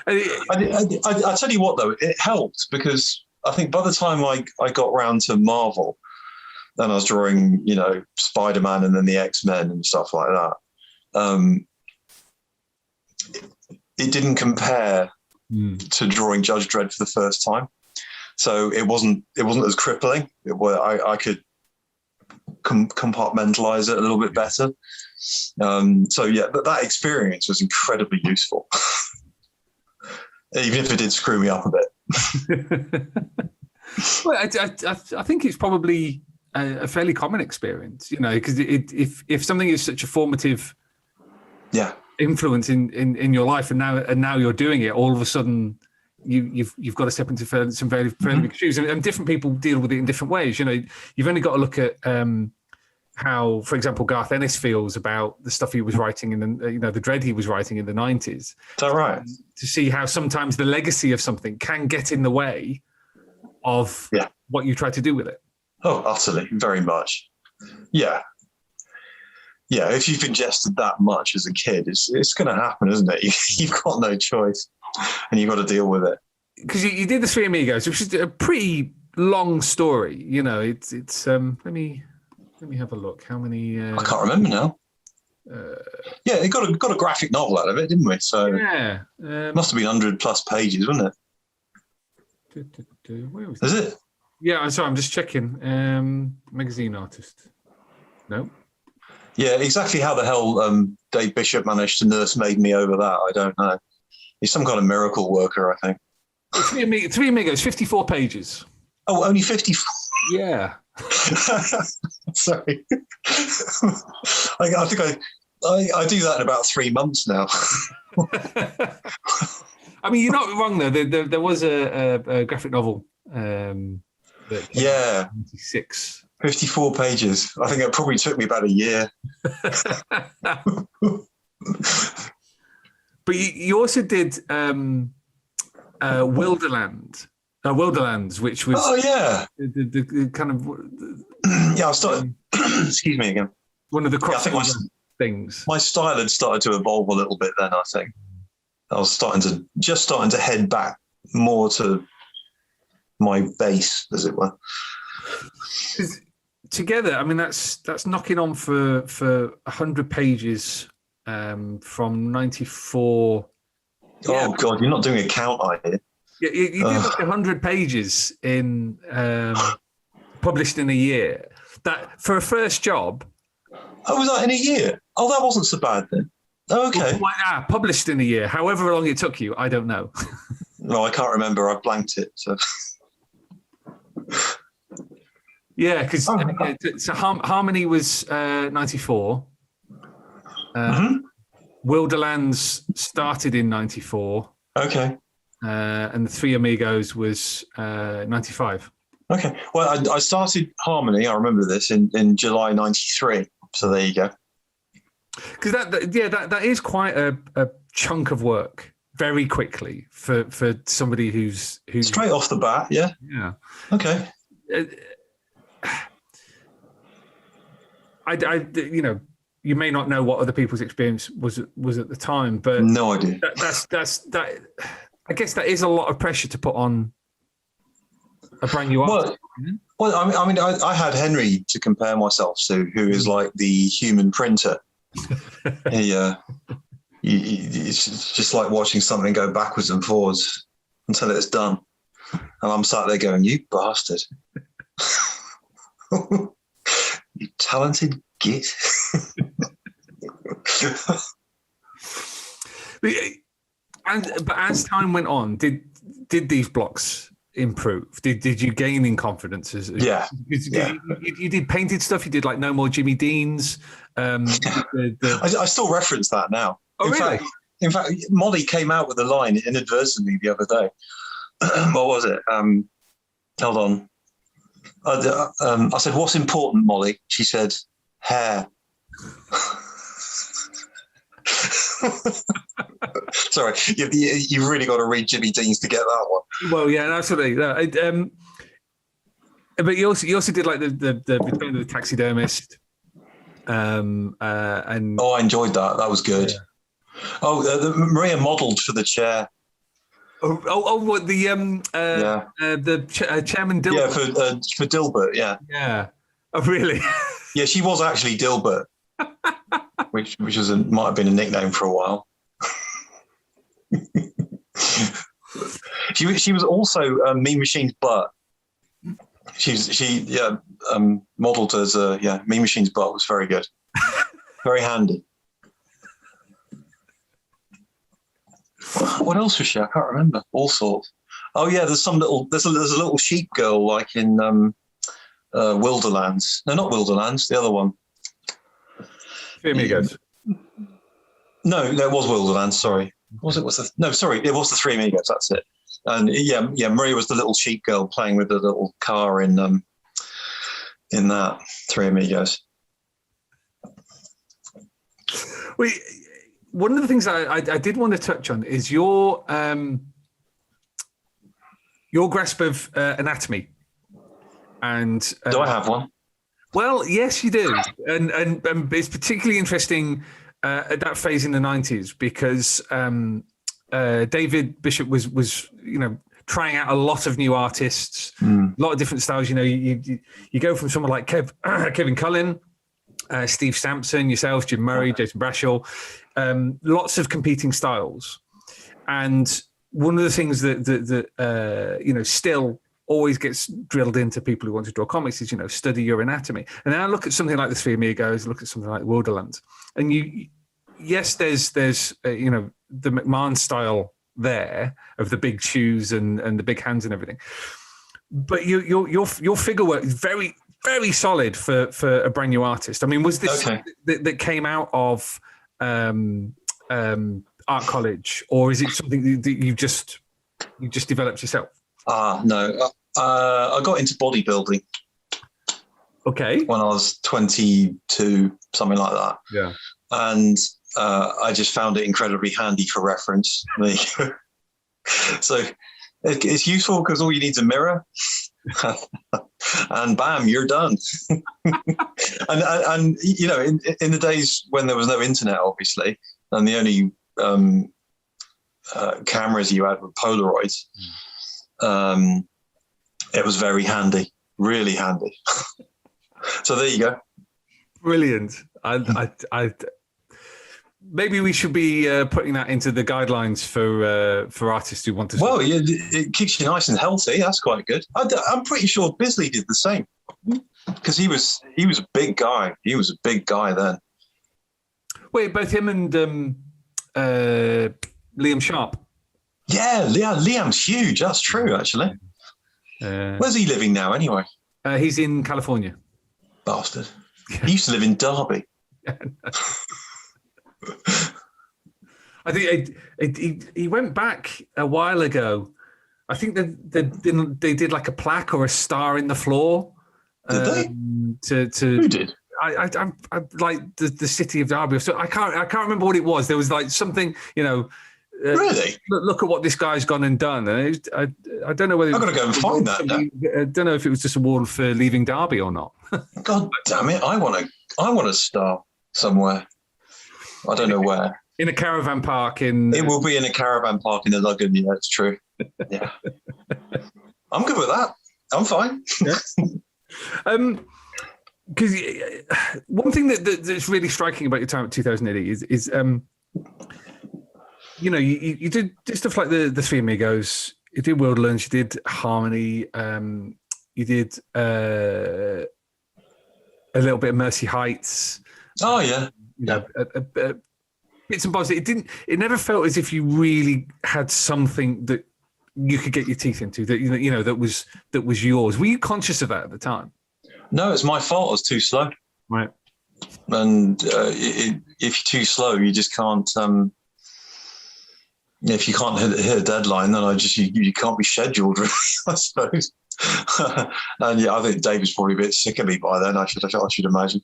C: I tell you what, though, it helped because I think by the time I got round to Marvel, then I was drawing, Spider-Man and then the X-Men and stuff like that. It didn't compare to drawing Judge Dredd for the first time, so it wasn't as crippling. I could compartmentalize it a little bit better. That experience was incredibly useful, even if it did screw me up a bit.
B: Well, I think it's probably a fairly common experience, because if something is such a formative influence in your life, and now you're doing it, all of a sudden you've got to step into some very big shoes, and different people deal with it in different ways. You've only got to look at how, for example, Garth Ennis feels about the stuff he was writing in the Dredd he was writing in the 90s. Is
C: that right?
B: To see how sometimes the legacy of something can get in the way of what you try to do with it.
C: Oh, utterly, very much. Yeah. If you've ingested that much as a kid, it's going to happen, isn't it? You've got no choice, and you've got to deal with it.
B: Because you did the Three Amigos, which is a pretty long story. It's let me have a look. How many?
C: I can't remember now. It got a graphic novel out of it, didn't we? So must have been 100+ pages, wasn't it?
B: Where was
C: Is it?
B: Yeah, I'm sorry. I'm just checking. Magazine artist. No.
C: Yeah, exactly how the hell Dave Bishop managed to nursemaid me over that, I don't know. He's some kind of miracle worker, I think.
B: Three Amigos, 54 pages.
C: Oh, only 54.
B: Yeah.
C: Sorry. I think I do that in about 3 months now.
B: I mean, you're not wrong though. There was a graphic novel.
C: Yeah.
B: 96.
C: 54 pages. I think it probably took me about a year.
B: But you also did Wilderlands, which was the kind of
C: yeah. I started. Excuse me again.
B: One of the
C: crossover
B: things.
C: My style had started to evolve a little bit then. I think I was starting to head back more to my base, as it were.
B: Together, I mean, that's knocking on for 100 pages from 94.
C: Oh God, you're not doing a count, are you?
B: Yeah, you did like 100 pages in published in a year. That for a first job.
C: Oh, was that in a year? Oh, that wasn't so bad then. Oh, okay.
B: Well, published in a year. However long it took you, I don't know.
C: No, I can't remember. I blanked it. So.
B: Yeah, because so Harmony was 94. Wilderlands started in 94.
C: Okay.
B: And the Three Amigos was 95.
C: Okay. Well, I started Harmony. I remember this in July 93. So there you go.
B: Because that is quite a chunk of work very quickly for somebody who's
C: straight off the bat. Yeah.
B: Yeah.
C: Okay.
B: I you may not know what other people's experience was at the time, but
C: no idea.
B: That I guess that is a lot of pressure to put on a brand new artist.
C: Well, I mean, I had Henry to compare myself to, who is like the human printer. It's just like watching something go backwards and forwards until it's done. And I'm sat there going, "You bastard. You talented git."
B: But as time went on, did these blocks improve? Did you gain in confidence?
C: Yeah.
B: You did painted stuff. You did like No More Jimmy Deans.
C: I still reference that now.
B: Oh, really?
C: In fact, Molly came out with a line inadvertently the other day. What was it? Hold on. I said, "What's important, Molly?" She said, "Hair." Sorry, you've really got to read Jimmy Dean's to get that one.
B: Well, yeah, absolutely. But you also did like the Return of the Taxidermist. And
C: I enjoyed that. That was good. Yeah. Maria modelled for the chair.
B: What the chairman Dilbert?
C: Yeah, for Dilbert. Yeah.
B: Yeah. Oh, really?
C: Yeah, she was actually Dilbert, which might have been a nickname for a while. She was also Mean Machine's butt. She modelled as Mean Machine's butt was very good, very handy. What else was she? I can't remember. All sorts. Oh yeah, there's a little sheep girl like in Wilderlands. No, not Wilderlands. The other one.
B: Three Amigos.
C: No, that was Wilderlands. Sorry. It was the Three Amigos. That's it. And yeah, Maria was the little sheep girl playing with the little car in that Three Amigos.
B: One of the things I did want to touch on is your grasp of anatomy. And
C: do I have one?
B: Well, yes, you do, and it's particularly interesting at that phase in the 90s because David Bishop was trying out a lot of new artists, a lot of different styles. You go from someone like Kevin Cullen, Steve Sampson, yourself, Jim Murray, Jason Brashaw, lots of competing styles. And one of the things that still always gets drilled into people who want to draw comics is, study your anatomy. And then I look at something like the Three Amigos, look at something like Wilderlands, and there's the McMahon style there of the big shoes and the big hands and everything. But your figure work is very, very solid for a brand new artist. I mean, was this that came out of art college, or is it something that you just developed yourself?
C: No. I got into bodybuilding.
B: Okay.
C: When I was 22, something like that.
B: Yeah.
C: And I just found it incredibly handy for reference. So it's useful because all you need is a mirror. And bam, you're done. and you know, in the days when there was no internet, obviously, and the only cameras you had were Polaroids, it was very handy, really handy. So there you go.
B: Brilliant. I maybe we should be putting that into the guidelines for artists who want to.
C: Well, yeah, it keeps you nice and healthy. That's quite good. I'm pretty sure Bisley did the same because he was a big guy. He was a big guy then.
B: Wait, both him and Liam Sharp.
C: Yeah, Liam's huge. That's true, actually. Where's he living now, anyway?
B: He's in California.
C: Bastard. He used to live in Derby.
B: I think he went back a while ago. I think they did like a plaque or a star in the floor.
C: Did they? Who did?
B: I'm like the city of Derby. So I can't remember what it was. There was like something, you know.
C: Really?
B: Look at what this guy's gone and done. And I don't know whether
C: I've got to go and find that now.
B: I don't know if it was just a award for leaving Derby or not.
C: God damn it! I want to star somewhere. I don't know where.
B: In a caravan park
C: It will be in a caravan park in the Luggan. Yeah, it's true. Yeah, I'm good with that. I'm fine.
B: Because one thing that's really striking about your time at 2080 is you know, you did stuff like the Three Amigos, you did Wildlands, you did Harmony, you did a little bit of Mercy Heights.
C: Oh yeah,
B: yeah. Bits and bobs. It never felt as if you really had something that you could get your teeth into. That you know that was yours. Were you conscious of that at the time?
C: No, it's my fault. I was too slow.
B: Right.
C: And if you're too slow, you just can't. If you can't hit a deadline, then you can't be scheduled, really, I suppose. And yeah, I think Dave was probably a bit sick of me by then. I should imagine.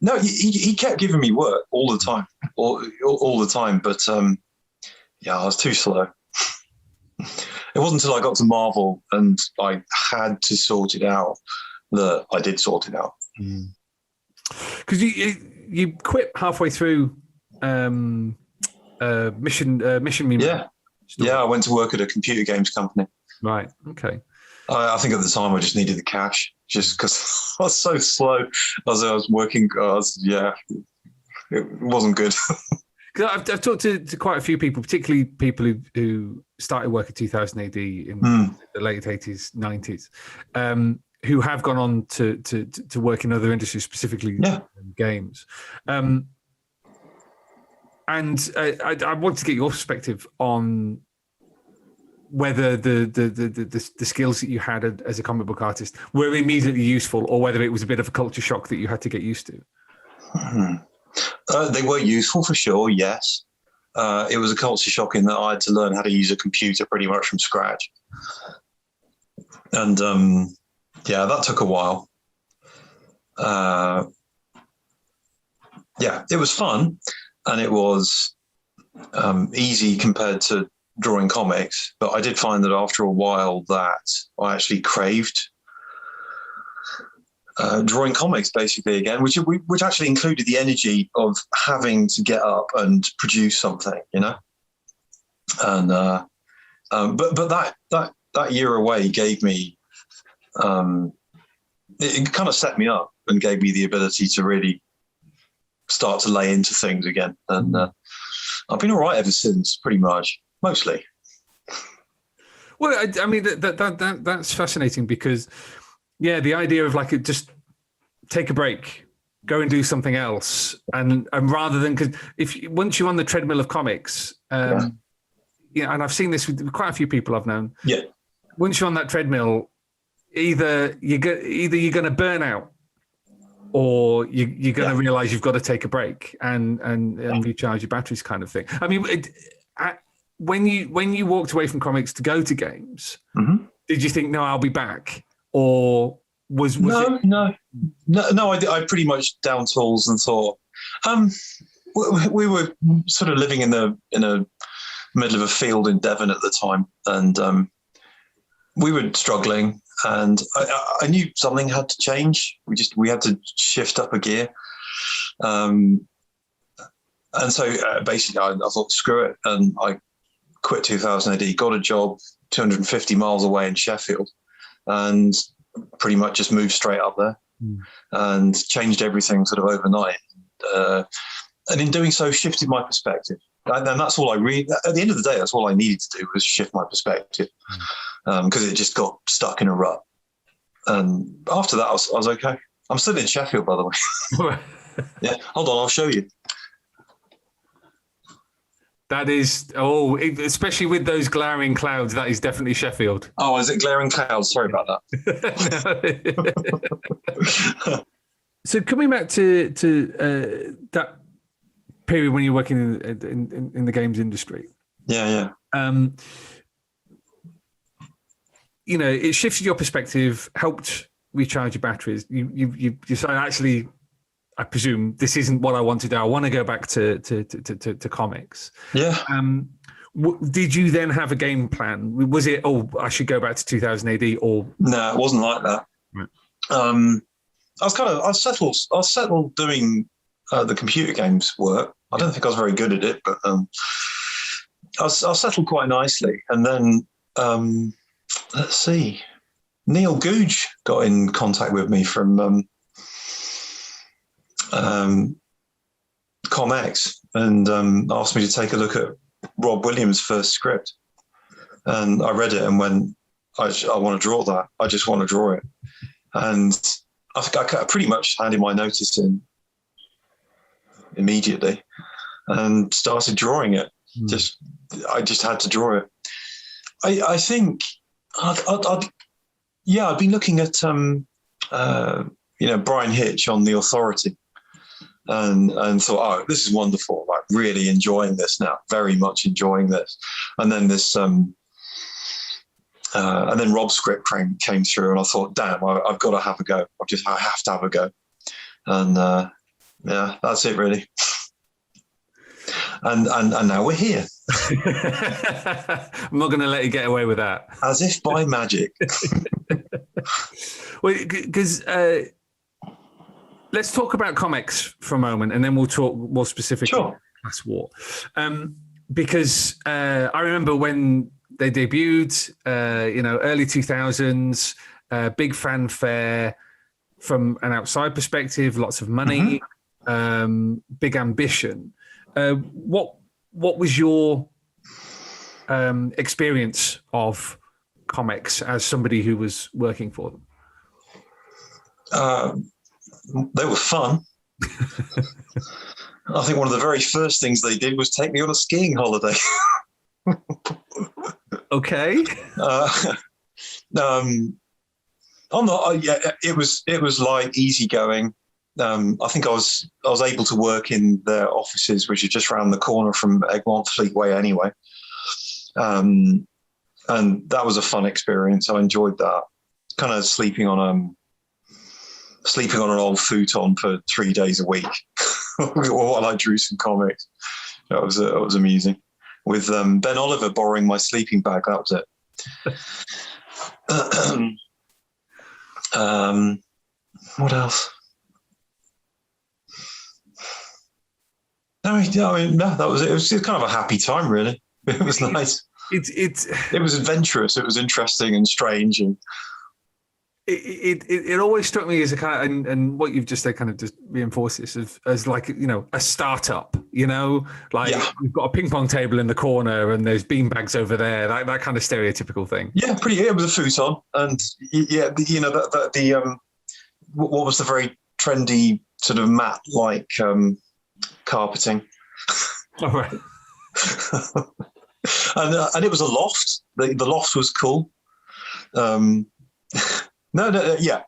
C: No, he kept giving me work all the time, all the time. But yeah, I was too slow. It wasn't until I got to Marvel and I had to sort it out that I did sort it out.
B: Because you quit halfway through. Mission
C: Yeah. Yeah, I went to work at a computer games company.
B: Right. Okay.
C: I think at the time I just needed the cash, just because I was so slow as I was working. It wasn't good.
B: Because I've talked to quite a few people, particularly people who started work at 2000 AD in the late 80s, 90s, who have gone on to work in other industries, specifically games. And I want to get your perspective on whether the skills that you had as a comic book artist were immediately useful, or whether it was a bit of a culture shock that you had to get used to.
C: They were useful for sure, yes. It was a culture shock in that I had to learn how to use a computer pretty much from scratch. And yeah, that took a while. Yeah, it was fun. And it was easy compared to drawing comics. But I did find that after a while that I actually craved drawing comics basically again, which actually included the energy of having to get up and produce something, you know. And but that year away gave me it kind of set me up and gave me the ability to really start to lay into things again. And I've been all right ever since, pretty much, mostly.
B: Well, I mean that's fascinating because. Yeah, the idea of like just take a break, go and do something else, and rather than because once you're on the treadmill of comics, and I've seen this with quite a few people I've known.
C: Yeah,
B: once you're on that treadmill, either you're going to burn out, or you're going to realize you've got to take a break and recharge your batteries, kind of thing. I mean, when you walked away from comics to go to games, did you think, no, I'll be back, or was
C: no,
B: it...
C: no? I pretty much down tools and thought, we were sort of living in the middle of a field in Devon at the time, and we were struggling, and I knew something had to change. We had to shift up a gear, and so basically I thought, screw it, and I quit 2000 AD, got a job 250 miles away in Sheffield, and pretty much just moved straight up there and changed everything sort of overnight. And in doing so, shifted my perspective. And that's all I read. At the end of the day, that's all I needed to do was shift my perspective, because it just got stuck in a rut. And after that, I was okay. I'm still in Sheffield, by the way. Yeah, hold on, I'll show you.
B: That is, especially with those glaring clouds, that is definitely Sheffield.
C: Oh, is it glaring clouds? Sorry about that.
B: So coming back to that period when you're working in the games industry.
C: Yeah.
B: It shifted your perspective, helped recharge your batteries. You decided, actually, I presume this isn't what I want to do. I want to go back to comics.
C: Yeah.
B: Did you then have a game plan? Was it, I should go back to 2000 AD, or?
C: No, it wasn't like that. Right. I was settled doing the computer games work. I don't think I was very good at it, but I was settled quite nicely. And then, let's see, Neil Googe got in contact with me from ComX and asked me to take a look at Rob Williams' first script. And I read it and went, I want to draw that. I just want to draw it. And I think I pretty much handed my notice in immediately and started drawing it. I just had to draw it. I think I'd been looking at Brian Hitch on The Authority, and thought, this is wonderful. Like, really enjoying this now, very much enjoying this. And then this and then Rob's script came through, and I thought, damn, I've got to have a go. I have to have a go. And that's it really. And now we're here.
B: I'm not going to let you get away with that.
C: As if by magic.
B: Well, because let's talk about comics for a moment, and then we'll talk more specifically about Class War. Because I remember when they debuted, early 2000s, big fanfare from an outside perspective, lots of money, big ambition. What was your experience of comics as somebody who was working for them?
C: They were fun. I think one of the very first things they did was take me on a skiing holiday.
B: Okay.
C: It was like easygoing. I think I was able to work in their offices, which are just around the corner from Egmont Fleetway anyway. And that was a fun experience. I enjoyed that. Kind of sleeping on an old futon for 3 days a week while I drew some comics. That was amusing. With Ben Oliver borrowing my sleeping bag, that was it. What else? No, that was it. It was kind of a happy time, really. It was nice. It was adventurous. It was interesting and strange, and
B: it always struck me as a kind of, and what you've just said kind of just reinforces as like, a startup. You've got a ping pong table in the corner and there's beanbags over there. That kind of stereotypical thing.
C: Yeah, it was a futon, and what was the very trendy sort of mat like carpeting.
B: All right.
C: And it was a loft. The loft was cool. No, yeah,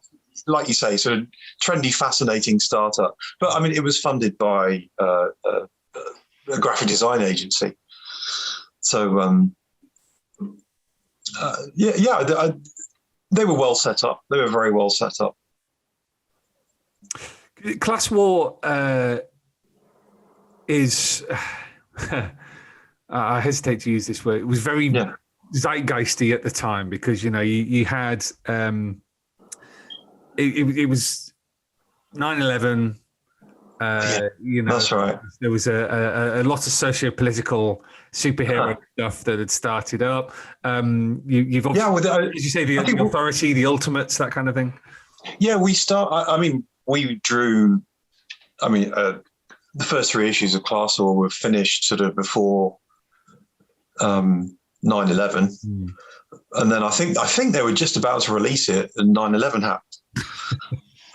C: like you say, sort of trendy, fascinating startup. But I mean, it was funded by a graphic design agency. So they were well set up. They were very well set up.
B: Class War is. I hesitate to use this word. It was very zeitgeisty at the time because you had it was 9/11.
C: That's right.
B: There was a lot of socio-political superhero stuff that had started up. You've obviously, as you say, the authority, the ultimates, that kind of thing.
C: Yeah, we drew. The first 3 issues of Class War were finished sort of before 9/11, and then I think they were just about to release it, and 9/11 happened.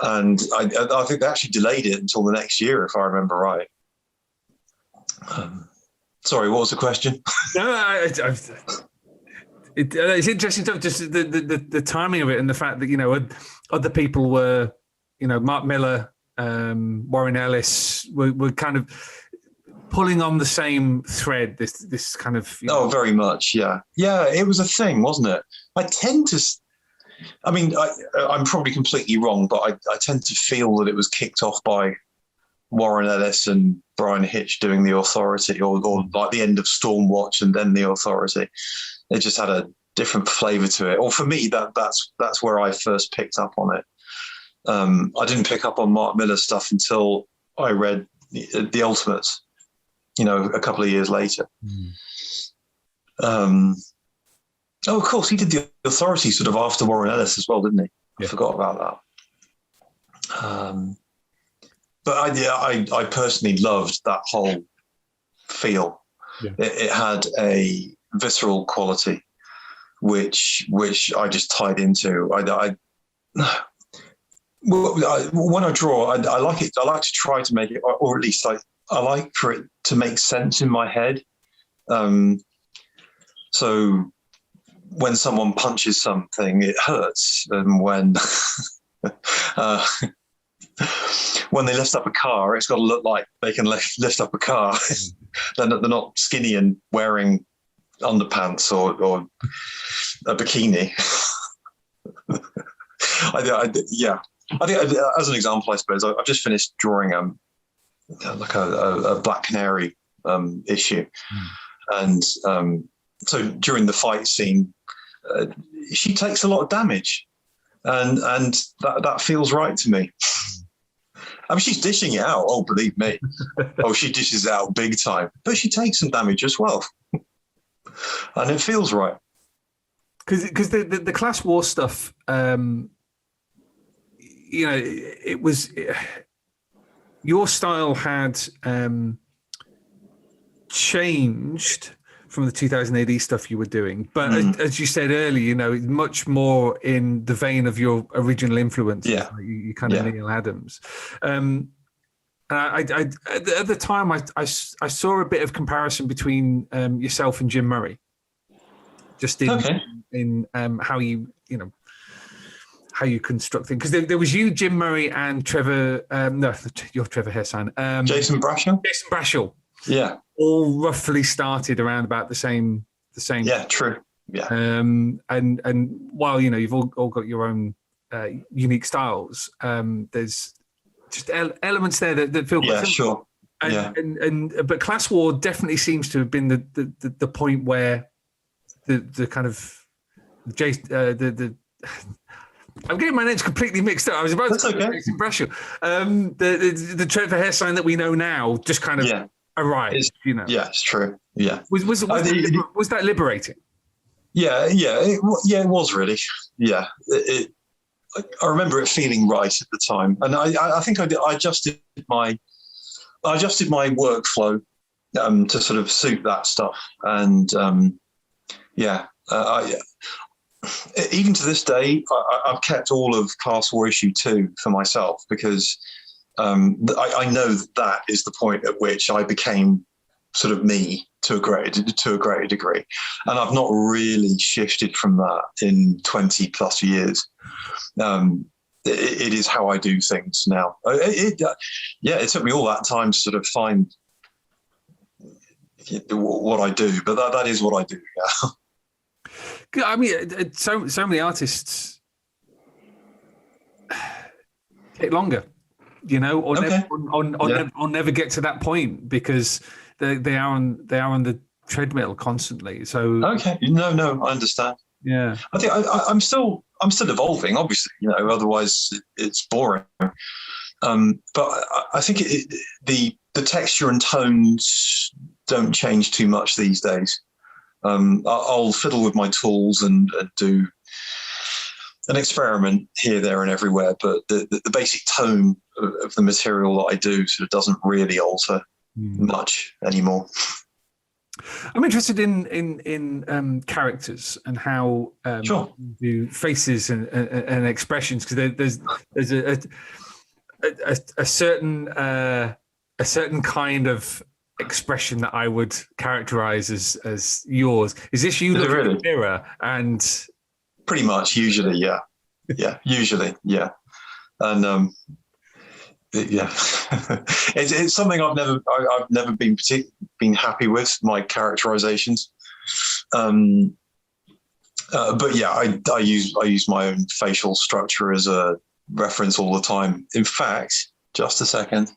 C: And I think they actually delayed it until the next year, if I remember right. Sorry, what was the question?
B: No, it's interesting stuff. Just the timing of it and the fact that other people were, Mark Miller, Warren Ellis were kind of pulling on the same thread. This kind of
C: very much, yeah. It was a thing, wasn't it? I tend to. I'm probably completely wrong, but I tend to feel that it was kicked off by Warren Ellis and Brian Hitch doing The Authority, or like the end of Stormwatch and then The Authority. It just had a different flavour to it. Or for me, that's where I first picked up on it. I didn't pick up on Mark Miller's stuff until I read The Ultimates, a couple of years later. Of course, he did The Authority sort of after Warren Ellis as well, didn't he? I forgot about that. But I personally loved that whole feel. Yeah. It had a visceral quality, which I just tied into. When I draw, I like it. I like to try to make it, or at least I like for it to make sense in my head. So when someone punches something, it hurts, and when when they lift up a car, it's got to look like they can lift up a car. They're not skinny and wearing underpants or a bikini. I think as an example, I suppose I've just finished drawing like a Black Canary issue, and so during the fight scene, she takes a lot of damage, and that feels right to me. I mean, she's dishing it out. Oh, believe me. She dishes it out big time, but she takes some damage as well, and it feels right.
B: Because the Class War stuff, it was your style had changed from the 2000 AD stuff you were doing, but as you said earlier, much more in the vein of your original influence.
C: Yeah,
B: you kind of Neil Adams. And I at the time I saw a bit of comparison between yourself and Jim Murray, just in how you how you construct things, because there was you, Jim Murray, and Trevor. You're Trevor Hairsine.
C: Jason Brashill.
B: Jason Brashill.
C: Yeah.
B: All roughly started around about the same.
C: Yeah, true. Yeah.
B: And while you've all got your own unique styles, there's just elements there that feel quite
C: sure.
B: But Class War definitely seems to have been the point where the kind of I'm getting my names completely mixed up. I was about to say Jason Brashill. The Trevor Hairsine that we know now just kind of arrived.
C: Yeah, it's true. Yeah.
B: Was that liberating?
C: Yeah, it was really. Yeah, I remember it feeling right at the time, and I think I adjusted my workflow to sort of suit that stuff, and even to this day, I've kept all of Class War issue 2 for myself, because I know that is the point at which I became sort of me, to a great degree, and I've not really shifted from that in 20 plus years. It is how I do things now. It took me all that time to sort of find what I do, but that is what I do now.
B: I mean, so many artists take longer, or never get to that point because they are on the treadmill constantly. So
C: okay, no, I understand.
B: Yeah,
C: I think I'm still evolving, obviously. Otherwise it's boring. But I think the texture and tones don't change too much these days. I'll fiddle with my tools and do an experiment here, there, and everywhere. But the basic tone of the material that I do sort of doesn't really alter much anymore.
B: I'm interested in characters and how
C: Sure.
B: you do faces and expressions, because there's a certain kind of expression that I would characterize as yours. Is this you looking in the mirror and
C: pretty much usually, yeah, usually, yeah, and it's something I've never been happy with, my characterizations. But yeah, I use my own facial structure as a reference all the time. In fact, just a second.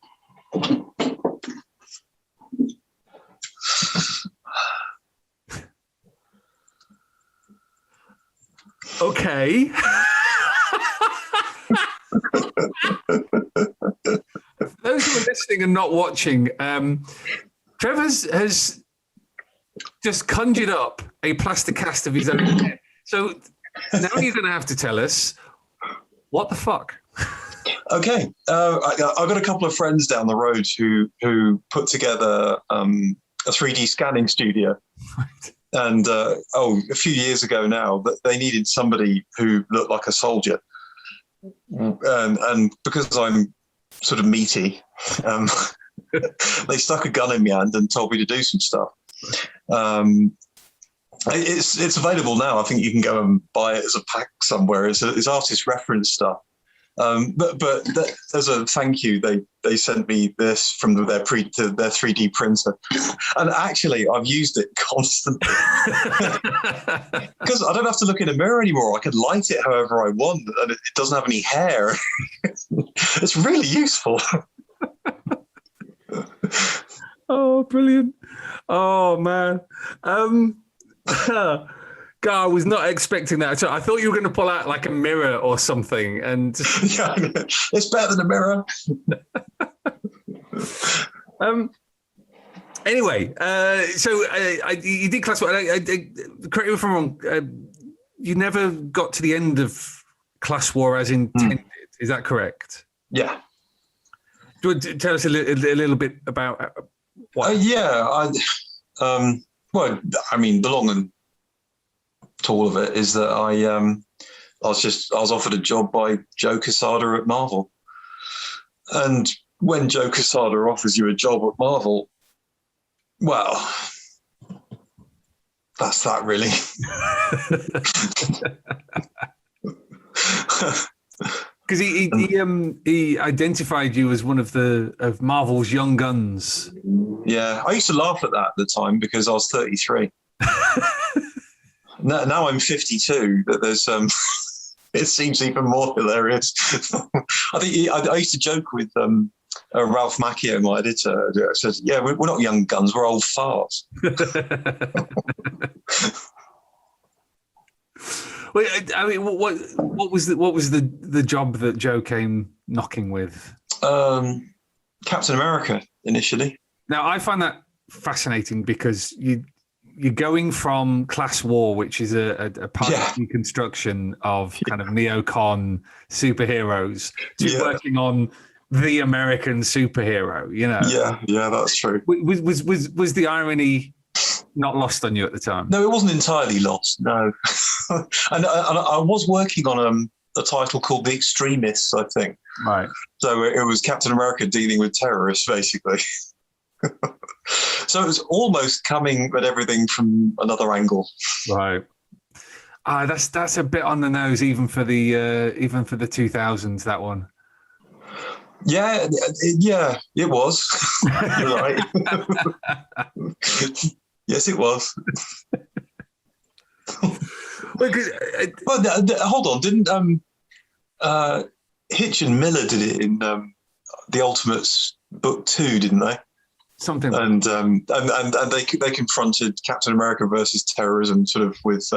B: Okay. Those who are listening and not watching, Trevor has just conjured up a plaster cast of his own hair. So now you're going to have to tell us what the fuck.
C: Okay, I've got a couple of friends down the road who put together a 3D scanning studio.
B: Right.
C: And a few years ago now, they needed somebody who looked like a soldier. And because I'm sort of meaty, they stuck a gun in my hand and told me to do some stuff. It's available now. I think you can go and buy it as a pack somewhere. It's artist reference stuff. But as a thank you, they sent me this from their 3D printer, and actually I've used it constantly because I don't have to look in a mirror anymore. I can light it however I want, and it doesn't have any hair. It's really useful.
B: Oh, brilliant! Oh man. God, I was not expecting that. So I thought you were going to pull out like a mirror or something. And
C: yeah, it's better than a mirror.
B: Anyway, you did class one. Correct me if I'm wrong. You never got to the end of class war as intended. Is that correct?
C: Yeah.
B: Do you want to tell us a little bit about what?
C: Well, I mean, the long and tall of it is that I was offered a job by Joe Quesada at Marvel, and when Joe Quesada offers you a job at Marvel, well, that's that really.
B: Because he identified you as one of Marvel's young guns.
C: Yeah, I used to laugh at that at the time because I was 33. Now I'm 52. But there's it seems even more hilarious. I think I used to joke with Ralph Macchio, my editor. I said, "Yeah, we're not young guns. We're old farts."
B: Wait, I mean, what was the job that Joe came knocking with?
C: Captain America initially.
B: Now I find that fascinating because you're going from class war, which is a part of the construction of kind of neocon superheroes, to working on the American superhero.
C: Yeah, that's true.
B: Was the irony not lost on you at the time?
C: No, it wasn't entirely lost. No, and I was working on a title called The Extremists, I think.
B: Right.
C: So it was Captain America dealing with terrorists, basically. So it was almost coming at everything from another angle.
B: Right. That's a bit on the nose, even for the 2000s. That one.
C: Yeah, it was. You're right. Yes, it was. Hold on, didn't Hitch and Miller did it in the Ultimates book 2, didn't they?
B: Something.
C: And they confronted Captain America versus terrorism sort of with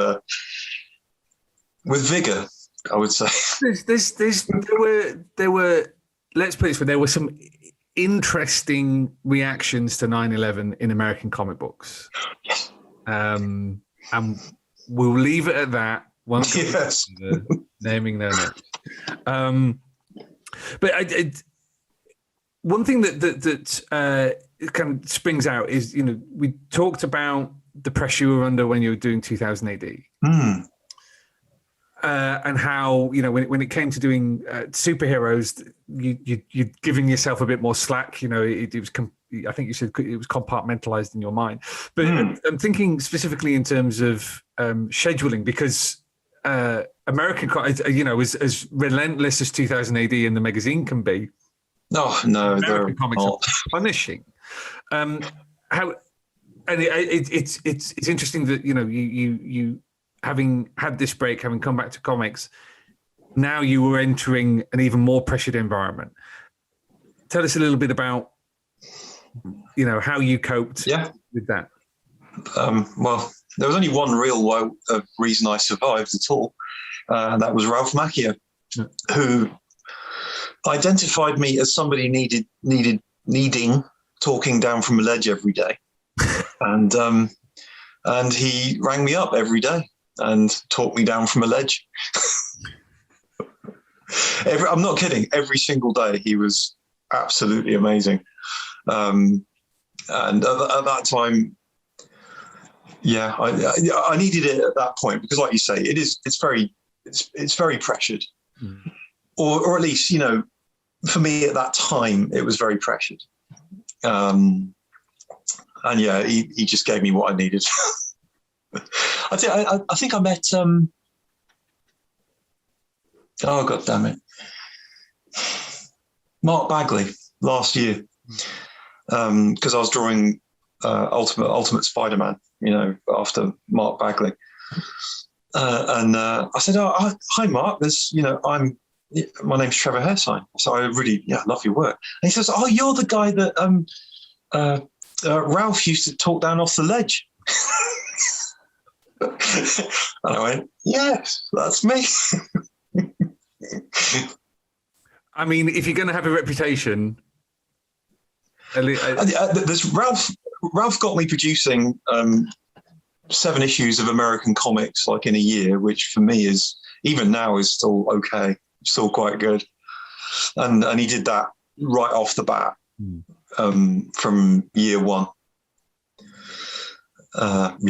C: vigor, I would say.
B: There were. Let's put it this way: there were some interesting reactions to 9/11 in American comic books.
C: Yes.
B: And we'll leave it at that.
C: Yes.
B: Naming their names. But one thing that kind of springs out is, we talked about the pressure you were under when you were doing 2000 AD. And how, when it came to doing superheroes, you're giving yourself a bit more slack. It was, I think you said it was compartmentalized in your mind. But I'm thinking specifically in terms of scheduling, because American, as relentless as 2000 AD and the magazine can be.
C: Oh, no,
B: American comics are punishing. It's interesting that, you having had this break, having come back to comics, now you were entering an even more pressured environment. Tell us a little bit about, how you coped with that.
C: Well, there was only one real reason I survived at all, and that was Ralph Macchio, who identified me as somebody needing talking down from a ledge every day, and he rang me up every day and talked me down from a ledge. I'm not kidding. Every single day, he was absolutely amazing. And at that time, I needed it at that point because, like you say, it's very pressured, or at least for me at that time it was very pressured. And he just gave me what I needed. I think I met. Oh, God damn it. Mark Bagley last year, because I was drawing Ultimate Spider-Man, after Mark Bagley. And I said, hi, Mark, my name's Trevor Hairsine. So I really, love your work. And he says, oh, you're the guy that Ralph used to talk down off the ledge. And I went, yes, that's me.
B: I mean, if you're going to have a reputation,
C: there's Ralph got me producing 7 issues of American comics like in a year, which for me is even now is still okay, still quite good. And he did that right off the bat from year 1. And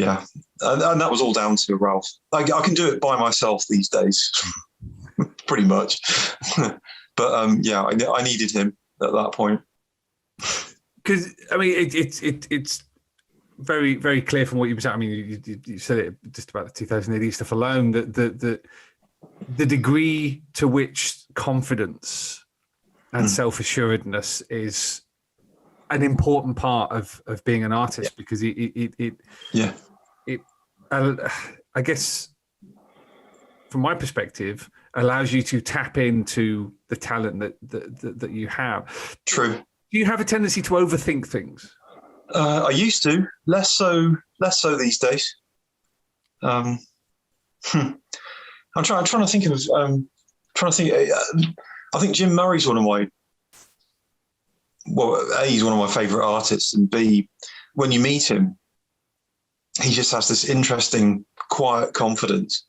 C: that was all down to Ralph. I can do it by myself these days, pretty much. But I needed him at that point.
B: Because I mean, it's very, very clear from what you said. I mean, you said it just about the 2000 AD stuff alone, that the degree to which confidence and self-assuredness is an important part of being an artist, because I guess from my perspective, allows you to tap into the talent that you have.
C: True.
B: Do you have a tendency to overthink things?
C: I used to, less so these days. I'm trying to think of. I think Jim Murray's one of my. Well, A, he's one of my favourite artists, and B, when you meet him, he just has this interesting, quiet confidence.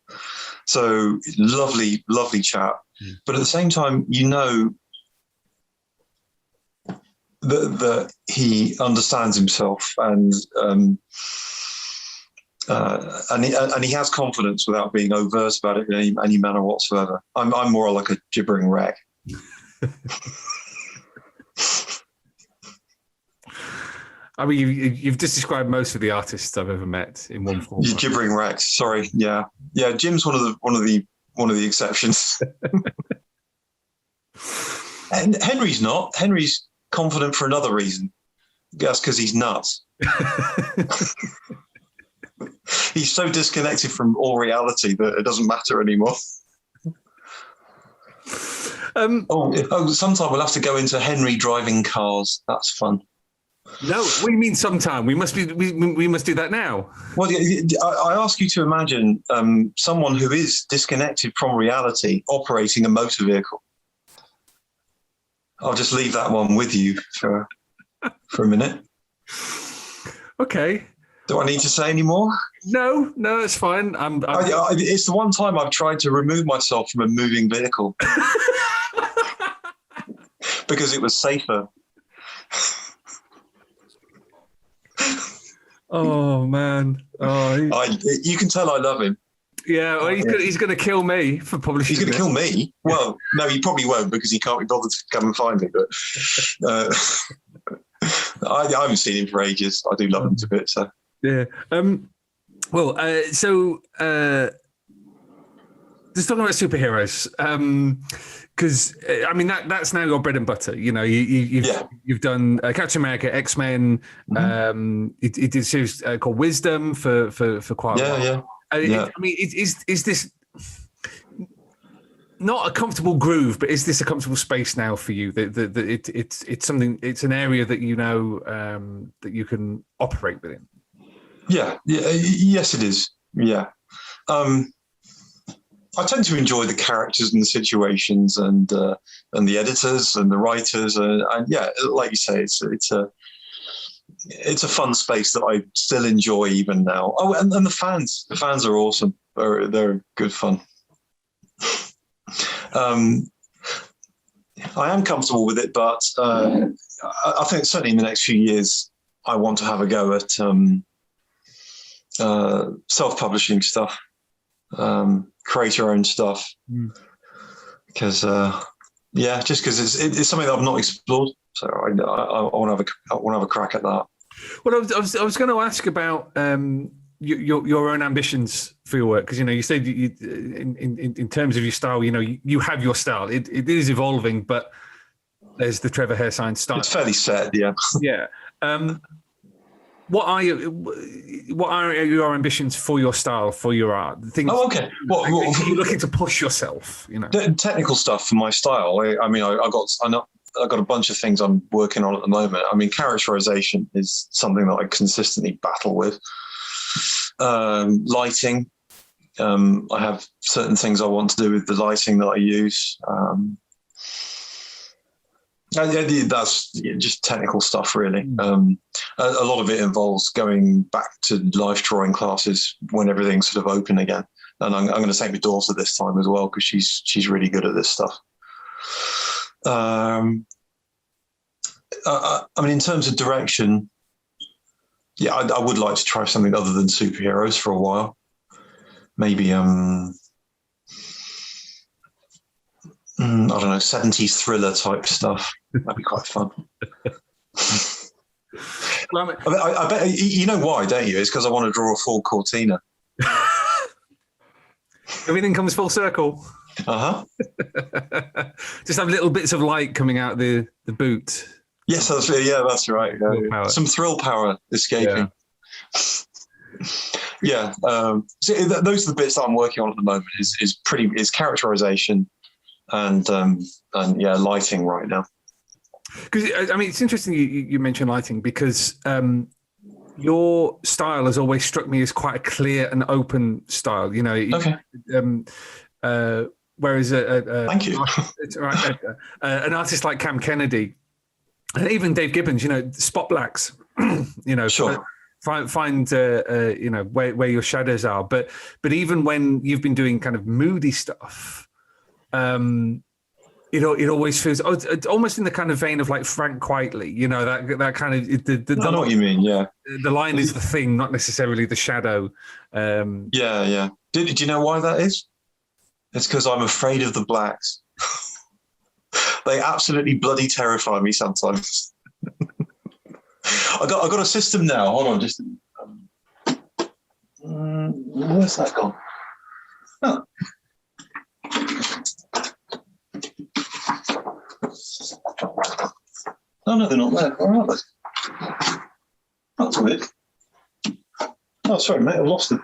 C: So lovely, lovely chap. But at the same time, that he understands himself, and he has confidence without being overt about it in any manner whatsoever. I'm more like a gibbering wreck.
B: I mean, you've just described most of the artists I've ever met in one form.
C: You're gibbering Rex. Sorry. Yeah. Jim's one of the exceptions. And Henry's not. Henry's confident for another reason. That's because he's nuts. He's so disconnected from all reality that it doesn't matter anymore. Sometime we'll have to go into Henry driving cars. That's fun.
B: No, what do you mean sometime? We must do that now.
C: Well, I ask you to imagine someone who is disconnected from reality operating a motor vehicle. I'll just leave that one with you for a minute.
B: Okay.
C: Do I need to say any more?
B: No, it's fine.
C: It's the one time I've tried to remove myself from a moving vehicle because it was safer.
B: Oh man!
C: You can tell I love him.
B: Yeah, well, he's going to kill me for publishing.
C: He's going to kill me? Well, no, he probably won't because he can't be bothered to come and find me. But I haven't seen him for ages. I do love him to bits. So.
B: Yeah. Just talking about superheroes, because I mean that's now your bread and butter. You know, you've done Captain America, X-Men. Mm-hmm. It did a series called Wisdom for quite a while.
C: Yeah.
B: I mean, is this not a comfortable groove, but is this a comfortable space now for you? It's something. It's an area that you know that you can operate within.
C: Yes, it is. Yeah. I tend to enjoy the characters and the situations and the editors and the writers and like you say, it's a fun space that I still enjoy even now. Oh, and the fans are awesome. They're good fun. I am comfortable with it, but I think certainly in the next few years I want to have a go at self-publishing stuff. Create your own stuff because just because it's something that I've not explored, so I want to have a crack at that.
B: Well, I was going to ask about your own ambitions for your work, because you said in terms of your style, you have your style. It is evolving, but there's the Trevor Hairsine style.
C: It's fairly set, yeah.
B: Yeah. What are your ambitions for your style, for your art? Things.
C: Oh, okay.
B: Are you looking to push yourself?
C: The technical stuff for my style. I got a bunch of things I'm working on at the moment. I mean, characterization is something that I consistently battle with. Lighting. I have certain things I want to do with the lighting that I use. That's just technical stuff, really. A lot of it involves going back to life drawing classes when everything's sort of open again. And I'm going to take my daughter this time as well because she's really good at this stuff. I mean, in terms of direction, I would like to try something other than superheroes for a while. Maybe I don't know, 70s thriller type stuff. That'd be quite fun. I bet you know why, don't you? It's because I want to draw a full Cortina.
B: Everything comes full circle. Just have little bits of light coming out the boot.
C: Yes, that's right. Yeah. Some thrill power escaping. Yeah. So those are the bits that I'm working on at the moment. Is characterization and lighting right now.
B: Because I mean, it's interesting you mentioned lighting because your style has always struck me as quite a clear and open style. Okay. Whereas
C: thank you.
B: An artist like Cam Kennedy, and even Dave Gibbons, spot blacks.
C: Sure.
B: Find where your shadows are, but even when you've been doing kind of moody stuff. It always feels almost in the kind of vein of like Frank Quitely, that kind of. I
C: know what you mean. Yeah,
B: the line is the thing, not necessarily the shadow.
C: Yeah. Do you know why that is? It's because I'm afraid of the blacks. They absolutely bloody terrify me sometimes. I got a system now. Hold on, just where's that gone? Oh. Oh no, they're not there. Where are they? That's weird. Oh, sorry, mate, I've lost them.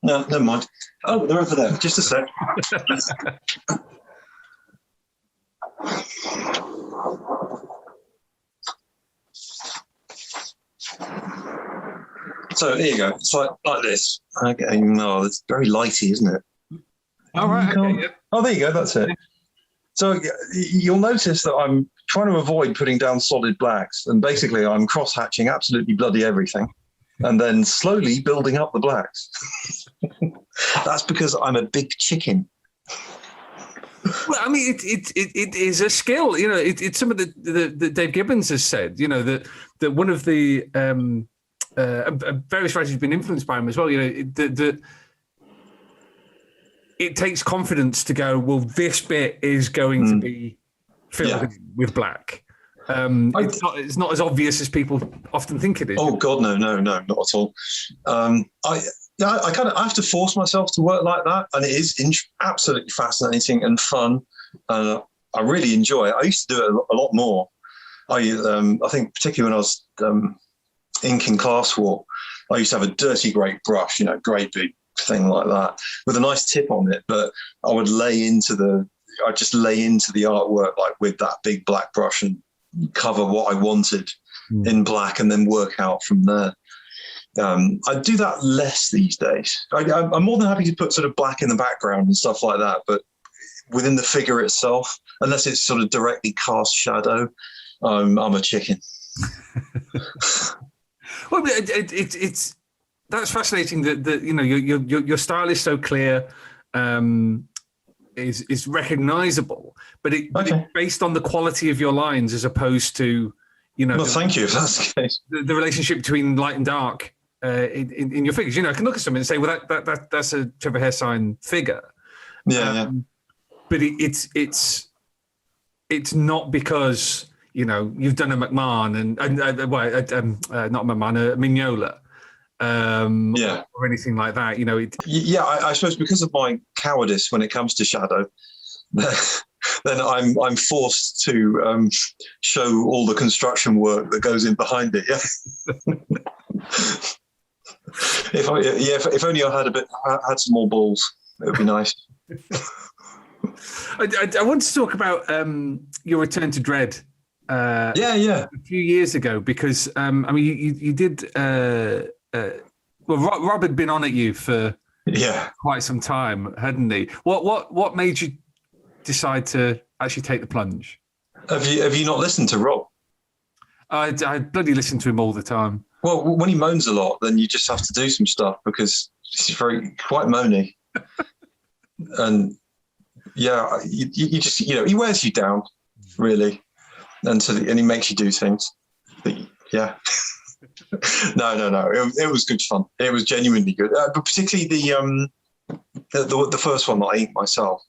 C: No, never mind. Oh, they're over there. Just a sec. So here you go. It's like this. Okay, no, it's very lighty, isn't it?
B: All right. Okay, yeah.
C: Oh, there you go. That's it. So you'll notice that I'm trying to avoid putting down solid blacks, and basically I'm cross-hatching absolutely bloody everything, and then slowly building up the blacks. That's because I'm a big chicken.
B: Well, I mean, it is a skill. You know, it's some of the Dave Gibbons has said. You know that one of the various writers have been influenced by him as well. You know that it takes confidence to go, well, this bit is going to be filled in with black. It's not as obvious as people often think it is.
C: Oh God, no, not at all. I have to force myself to work like that, and it is absolutely fascinating and fun. I really enjoy it. I used to do it a lot more. I think particularly when I was inking Class War, I used to have a dirty great brush, great big thing like that with a nice tip on it. But I would I'd just lay into the artwork like with that big black brush and cover what I wanted in black, and then work out from there. I do that less these days. I'm more than happy to put sort of black in the background and stuff like that, but within the figure itself, unless it's sort of directly cast shadow, I'm a chicken.
B: Well, it's that's fascinating that your style is so clear, is recognizable, but it's based on the quality of your lines as opposed to
C: Well, thank you if that's the case.
B: The relationship between light and dark in your figures. I can look at something and say, well, that's a Trevor Hairsine figure.
C: Yeah.
B: But it's not because you've done a McMahon and not a McMahon, a Mignola. Or anything like that.
C: I suppose because of my cowardice when it comes to shadow, then I'm forced to show all the construction work that goes in behind it. Yeah. If only I had some more balls, it would be nice.
B: I want to talk about your return to Dredd. A few years ago, because you did. Rob had been on at you for quite some time, hadn't he? What made you decide to actually take the plunge?
C: Have you not listened to Rob?
B: I bloody listen to him all the time.
C: Well, when he moans a lot, then you just have to do some stuff because he's quite moany. And you just he wears you down, really, and he makes you do things. But, yeah. No. It was good fun. It was genuinely good, but particularly the first one that I inked myself.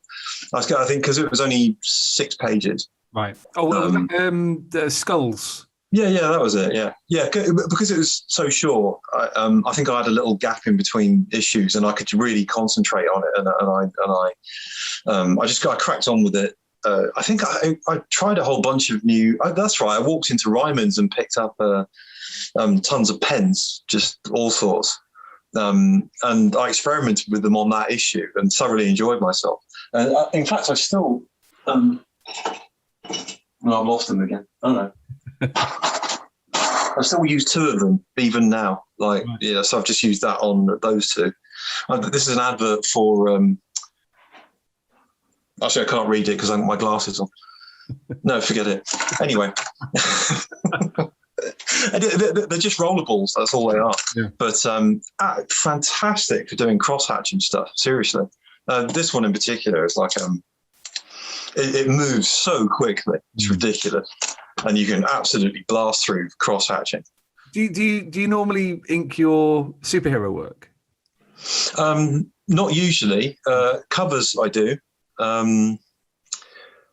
C: I think because it was only 6 pages.
B: Right. The skulls.
C: Yeah, that was it. Yeah, because it was so short. I think I had a little gap in between issues, and I could really concentrate on it. And I cracked on with it. I think I tried a whole bunch of new. That's right. I walked into Ryman's and picked up tons of pens, just all sorts. And I experimented with them on that issue and thoroughly enjoyed myself. And in fact, I still. I've lost them again. I don't know. I still use 2 of them even now. So I've just used that on those 2. This is an advert for. Actually, I can't read it because I have my glasses on. No, forget it. Anyway, they're just rollerballs. That's all they are. Yeah. But fantastic for doing cross-hatching stuff. Seriously, this one in particular is like it moves so quickly. It's ridiculous, and you can absolutely blast through cross-hatching.
B: Do you normally ink your superhero work?
C: Not usually. Covers I do.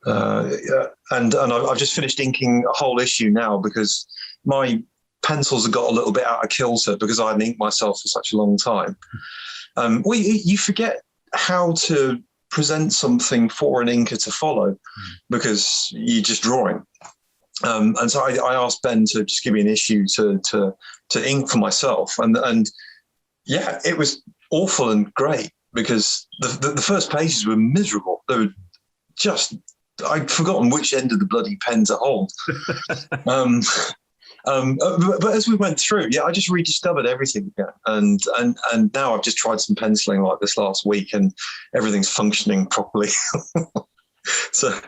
C: And I've just finished inking a whole issue now because my pencils have got a little bit out of kilter because I hadn't inked myself for such a long time. You forget how to present something for an inker to follow because you're just drawing. And so I asked Ben to just give me an issue to ink for myself. And yeah, it was awful and great because the first pages were miserable. They were just, I'd forgotten which end of the bloody pen to hold. But as we went through, I just rediscovered everything again. And now I've just tried some penciling like this last week and everything's functioning properly. So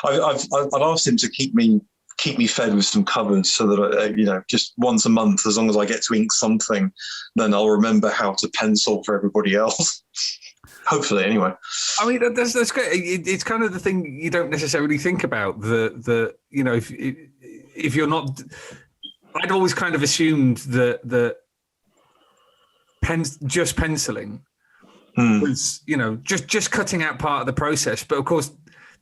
C: I've asked him to keep me fed with some covers so that, just once a month, as long as I get to ink something, then I'll remember how to pencil for everybody else. Hopefully, anyway. I
B: mean, that's great. It's kind of the thing you don't necessarily think about. If you're not, I'd always kind of assumed that just penciling was, just cutting out part of the process. But of course,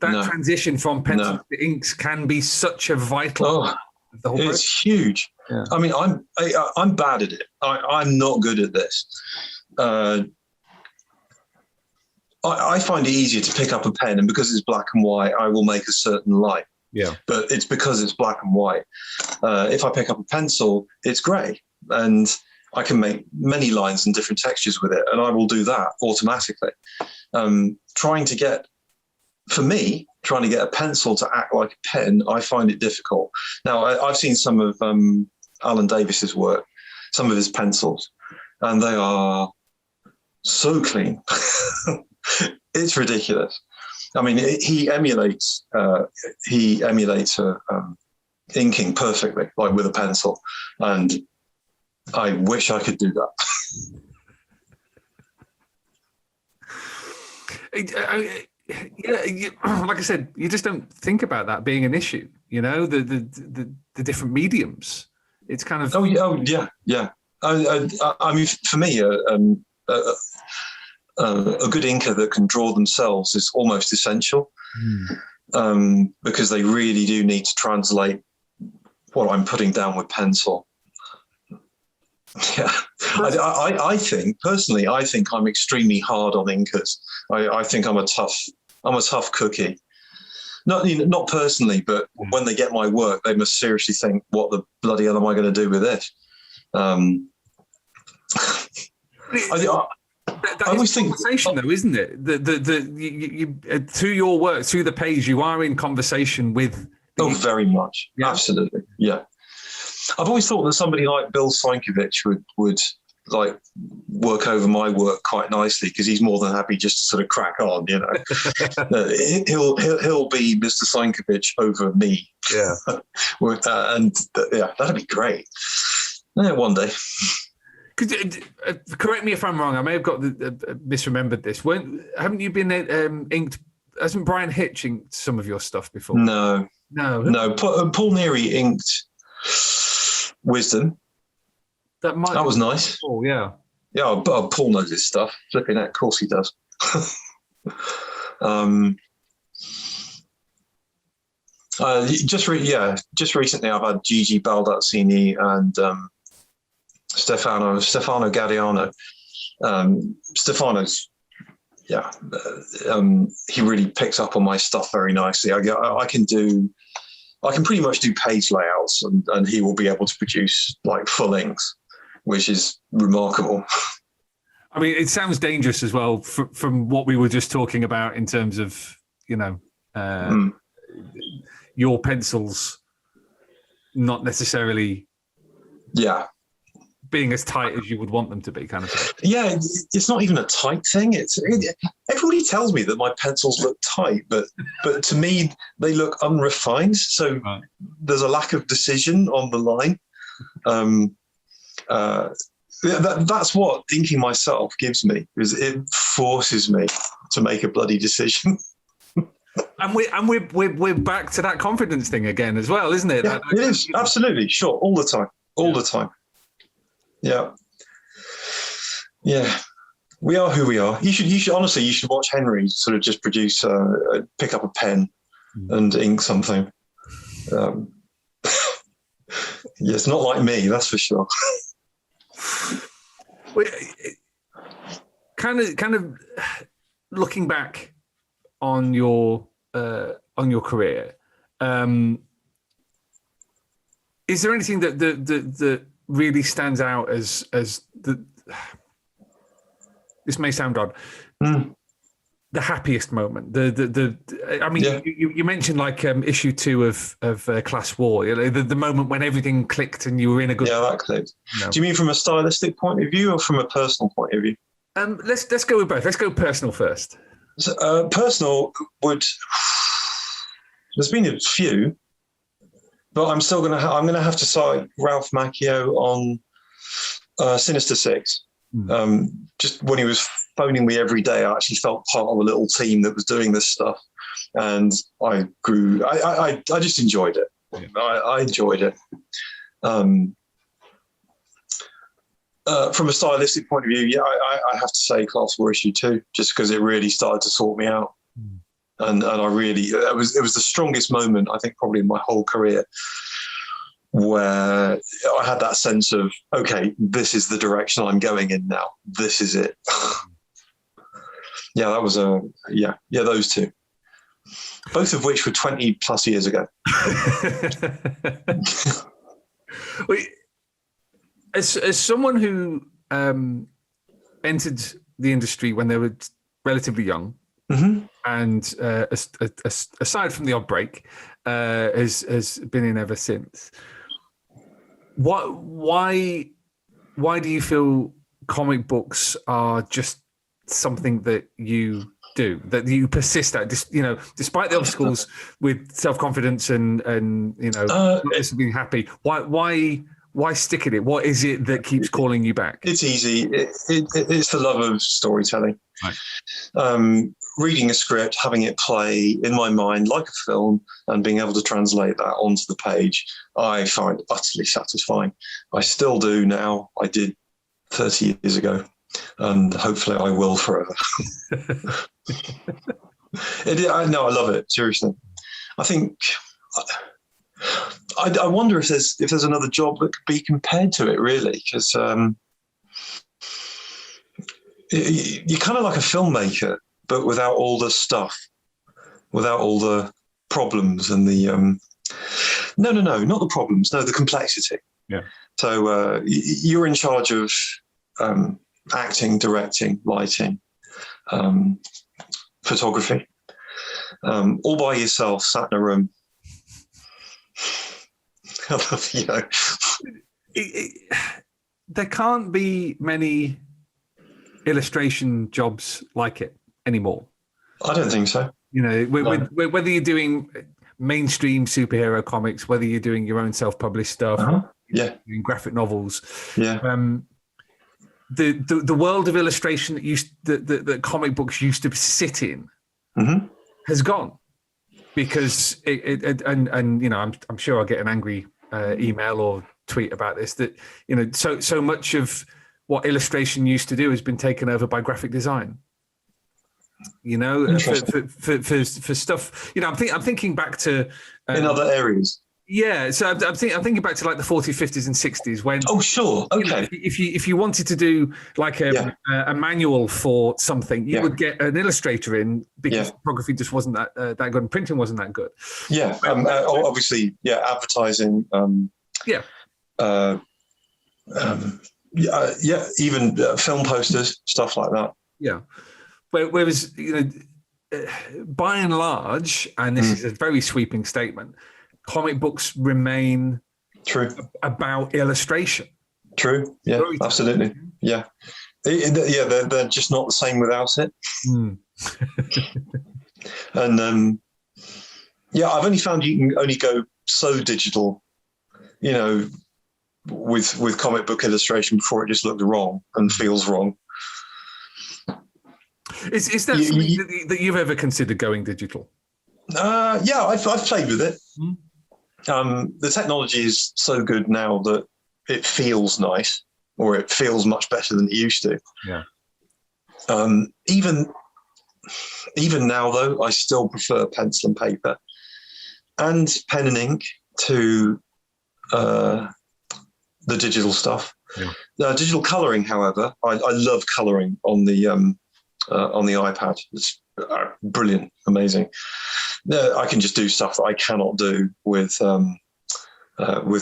B: that transition from pencil to inks can be such a vital. Part of the whole process.
C: It's huge. Yeah. I mean, I'm bad at it. I'm not good at this. I find it easier to pick up a pen, and because it's black and white, I will make a certain line.
B: Yeah.
C: But it's because it's black and white. If I pick up a pencil, it's grey, and I can make many lines and different textures with it, and I will do that automatically. Trying to get a pencil to act like a pen, I find it difficult. Now, I've seen some of Alan Davis's work, some of his pencils, and they are so clean. It's ridiculous. I mean, he emulates inking perfectly, like with a pencil, and I wish I could do that.
B: Like I said, you just don't think about that being an issue. The different mediums. It's kind of
C: yeah. I mean, for me, a good inker that can draw themselves is almost essential, because they really do need to translate what I'm putting down with pencil. Yeah, I think personally, I'm extremely hard on inkers. I think I'm a tough cookie. Not personally, but when they get my work, they must seriously think, "What the bloody hell am I going to do with this?"
B: I always think conversation, though, isn't it? You through your work, through the page, you are in conversation with.
C: Very much, yeah. Absolutely, yeah. I've always thought that somebody like Bill Sienkiewicz would like work over my work quite nicely because he's more than happy just to sort of crack on, He'll be Mr. Sienkiewicz over me.
B: Yeah,
C: that'd be great. Yeah, one day.
B: Correct me if I'm wrong. I may have got misremembered this. Haven't you been inked? Hasn't Brian Hitch inked some of your stuff before?
C: No. Paul Neary inked Wisdom. That was nice.
B: Oh yeah.
C: Yeah, Paul knows his stuff. Flipping that, of course he does. Just recently I've had Gigi Baldassini and Stefano Gadiano. Stefano's, he really picks up on my stuff very nicely. I can pretty much do page layouts, and he will be able to produce like full inks, which is remarkable.
B: I mean, it sounds dangerous as well from what we were just talking about in terms of, your pencils not necessarily being as tight as you would want them to be, kind of thing.
C: Yeah, it's not even a tight thing. Everybody tells me that my pencils look tight, but to me they look unrefined. So there's a lack of decision on the line. That's what inking myself gives me, is it forces me to make a bloody decision.
B: And we're back to that confidence thing again as well, isn't it?
C: Yeah, it is, absolutely, sure, all the time. Yeah. We are who we are. You should honestly, you should watch Henry sort of just produce, pick up a pen and ink something. Yeah, it's not like me, that's for sure.
B: Well, kind of looking back on your career, is there anything that really stands out as the? This may sound odd. The happiest moment. I mean,
C: Yeah.
B: you mentioned like issue 2 of Class War. The moment when everything clicked and you were in a good.
C: Yeah, that clicked.
B: No.
C: Do you mean from a stylistic point of view or from a personal point of view?
B: Let's go with both. Let's go personal first.
C: So, personal would. There's been a few, but I'm still I'm gonna have to cite Ralph Macchio on Sinister Six. Just when he was phoning me every day, I actually felt part of a little team that was doing this stuff, and I grew. I just enjoyed it. I enjoyed it. From a stylistic point of view, yeah, I have to say Class War issue 2, just because it really started to sort me out, and I really it was the strongest moment I think probably in my whole career, where I had that sense of, okay, this is the direction I'm going in now. This is it. Yeah, that was those two. Both of which were 20 plus years ago.
B: As someone who entered the industry when they were relatively young, and aside from the odd break, has been in ever since. Why do you feel comic books are just something that you do, that you persist at, despite the obstacles with self-confidence and being happy? Why stick at it? What is it that keeps calling you back?
C: It's easy. It's the love of storytelling. Right. Reading a script, having it play in my mind like a film, and being able to translate that onto the page, I find utterly satisfying. I still do now. I did 30 years ago, and hopefully I will forever. I love it, seriously. I think I wonder if there's another job that could be compared to it, really, because you're kind of like a filmmaker, but without all the stuff, without all the problems and the not the problems, the complexity. Yeah. So you're in charge of acting, directing, lighting, photography, all by yourself, sat in a room.
B: There can't be many illustration jobs like it anymore.
C: I don't think so.
B: Whether you're doing mainstream superhero comics, whether you're doing your own self-published stuff, doing graphic novels, the world of illustration that comic books used to sit in has gone, because I'm sure I'll get an angry email or tweet about this, that so much of what illustration used to do has been taken over by graphic design. For stuff. I'm thinking back to
C: in other areas.
B: Yeah, so I'm thinking back to like the 40s, 50s, and 60s when.
C: Oh, sure. Okay.
B: If you wanted to do like a manual for something, you would get an illustrator in, because photography just wasn't that good, and printing wasn't that good.
C: Yeah, obviously, advertising. Even film posters, stuff like that.
B: Yeah. Whereas, by and large, and this is a very sweeping statement, comic books remain about illustration.
C: True. Yeah, absolutely. Yeah. They're just not the same without it. And I've only found you can only go so digital, with comic book illustration before it just looks wrong and feels wrong.
B: Is that something that you've ever considered going digital?
C: I've played with it. The technology is so good now that it feels nice, or it feels much better than it used to.
B: Yeah.
C: Even now, though, I still prefer pencil and paper. and pen and ink to the digital stuff.
B: Yeah.
C: Digital colouring, however, I love colouring on the iPad. It's brilliant, amazing. I can just do stuff that I cannot do with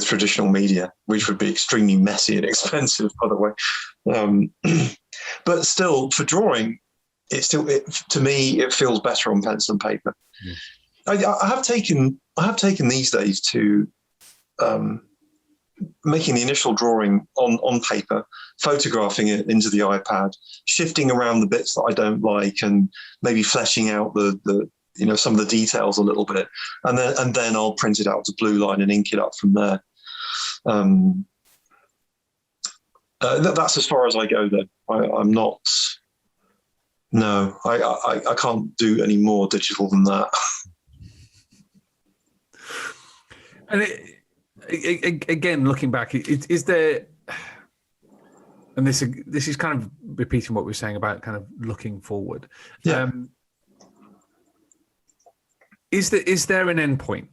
C: traditional media, which would be extremely messy and expensive, by the way. But still, for drawing, to me, it feels better on pencil and paper. Yeah. I have taken these days to making the initial drawing on paper, photographing it into the iPad, shifting around the bits that I don't like, and maybe fleshing out the some of the details a little bit, and then I'll print it out to blue line and ink it up from there. That's as far as I go. Then I'm not. No, I can't do any more digital than that.
B: And again, looking back, is there, and this is kind of repeating what we were saying about kind of looking forward.
C: Yeah.
B: Is there an end point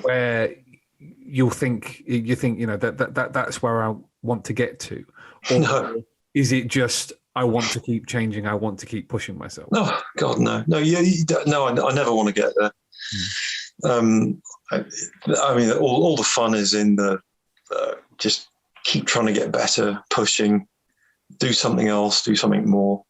B: where you think that's where I want to get to, or
C: No.
B: is it just I want to keep changing, I want to keep pushing myself?
C: No, God, no. I never want to get there. I mean, all the fun is in the just keep trying to get better, pushing, do something else, do something more.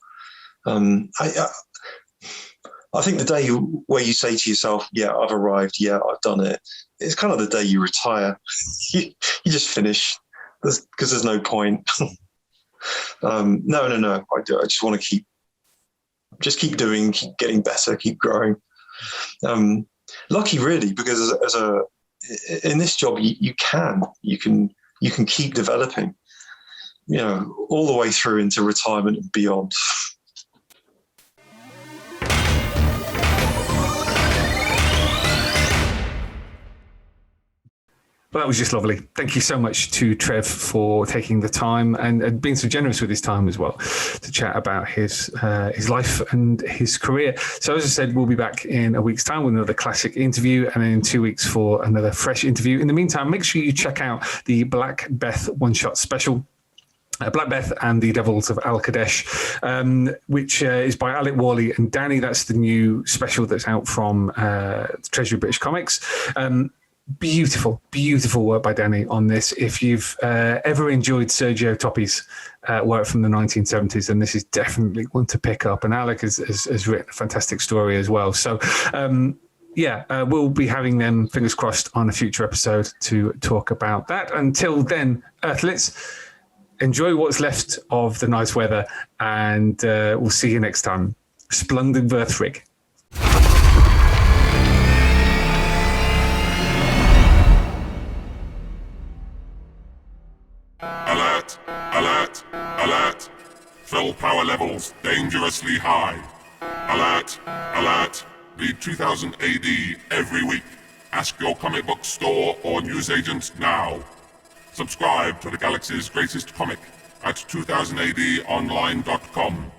C: I think the day where you say to yourself, "Yeah, I've arrived. Yeah, I've done it," it's kind of the day you retire. you just finish because there's no point. No. I just want to keep doing, keep getting better, keep growing. Lucky, really, because in this job you can keep developing, all the way through into retirement and beyond.
B: Well, that was just lovely. Thank you so much to Trev for taking the time and being so generous with his time as well to chat about his life and his career. So as I said, we'll be back in a week's time with another classic interview, and then in 2 weeks for another fresh interview. In the meantime, make sure you check out the Black Beth one-shot special. Black Beth and the Devils of Al-Kadesh, which is by Alec Worley and Danny. That's the new special that's out from Treasury British Comics. Beautiful work by Danny on this. If you've ever enjoyed Sergio Toppi's work from the 1970s, then this is definitely one to pick up. And Alec has written a fantastic story as well. So, we'll be having them, fingers crossed, on a future episode to talk about that. Until then, Earthlets, enjoy what's left of the nice weather, and we'll see you next time. Splendid Verthrig.
A: Alert! Alert! Alert! Fill power levels dangerously high. Alert! Alert! Read 2000 AD every week. Ask your comic book store or newsagent now. Subscribe to the galaxy's greatest comic at 2000ADonline.com.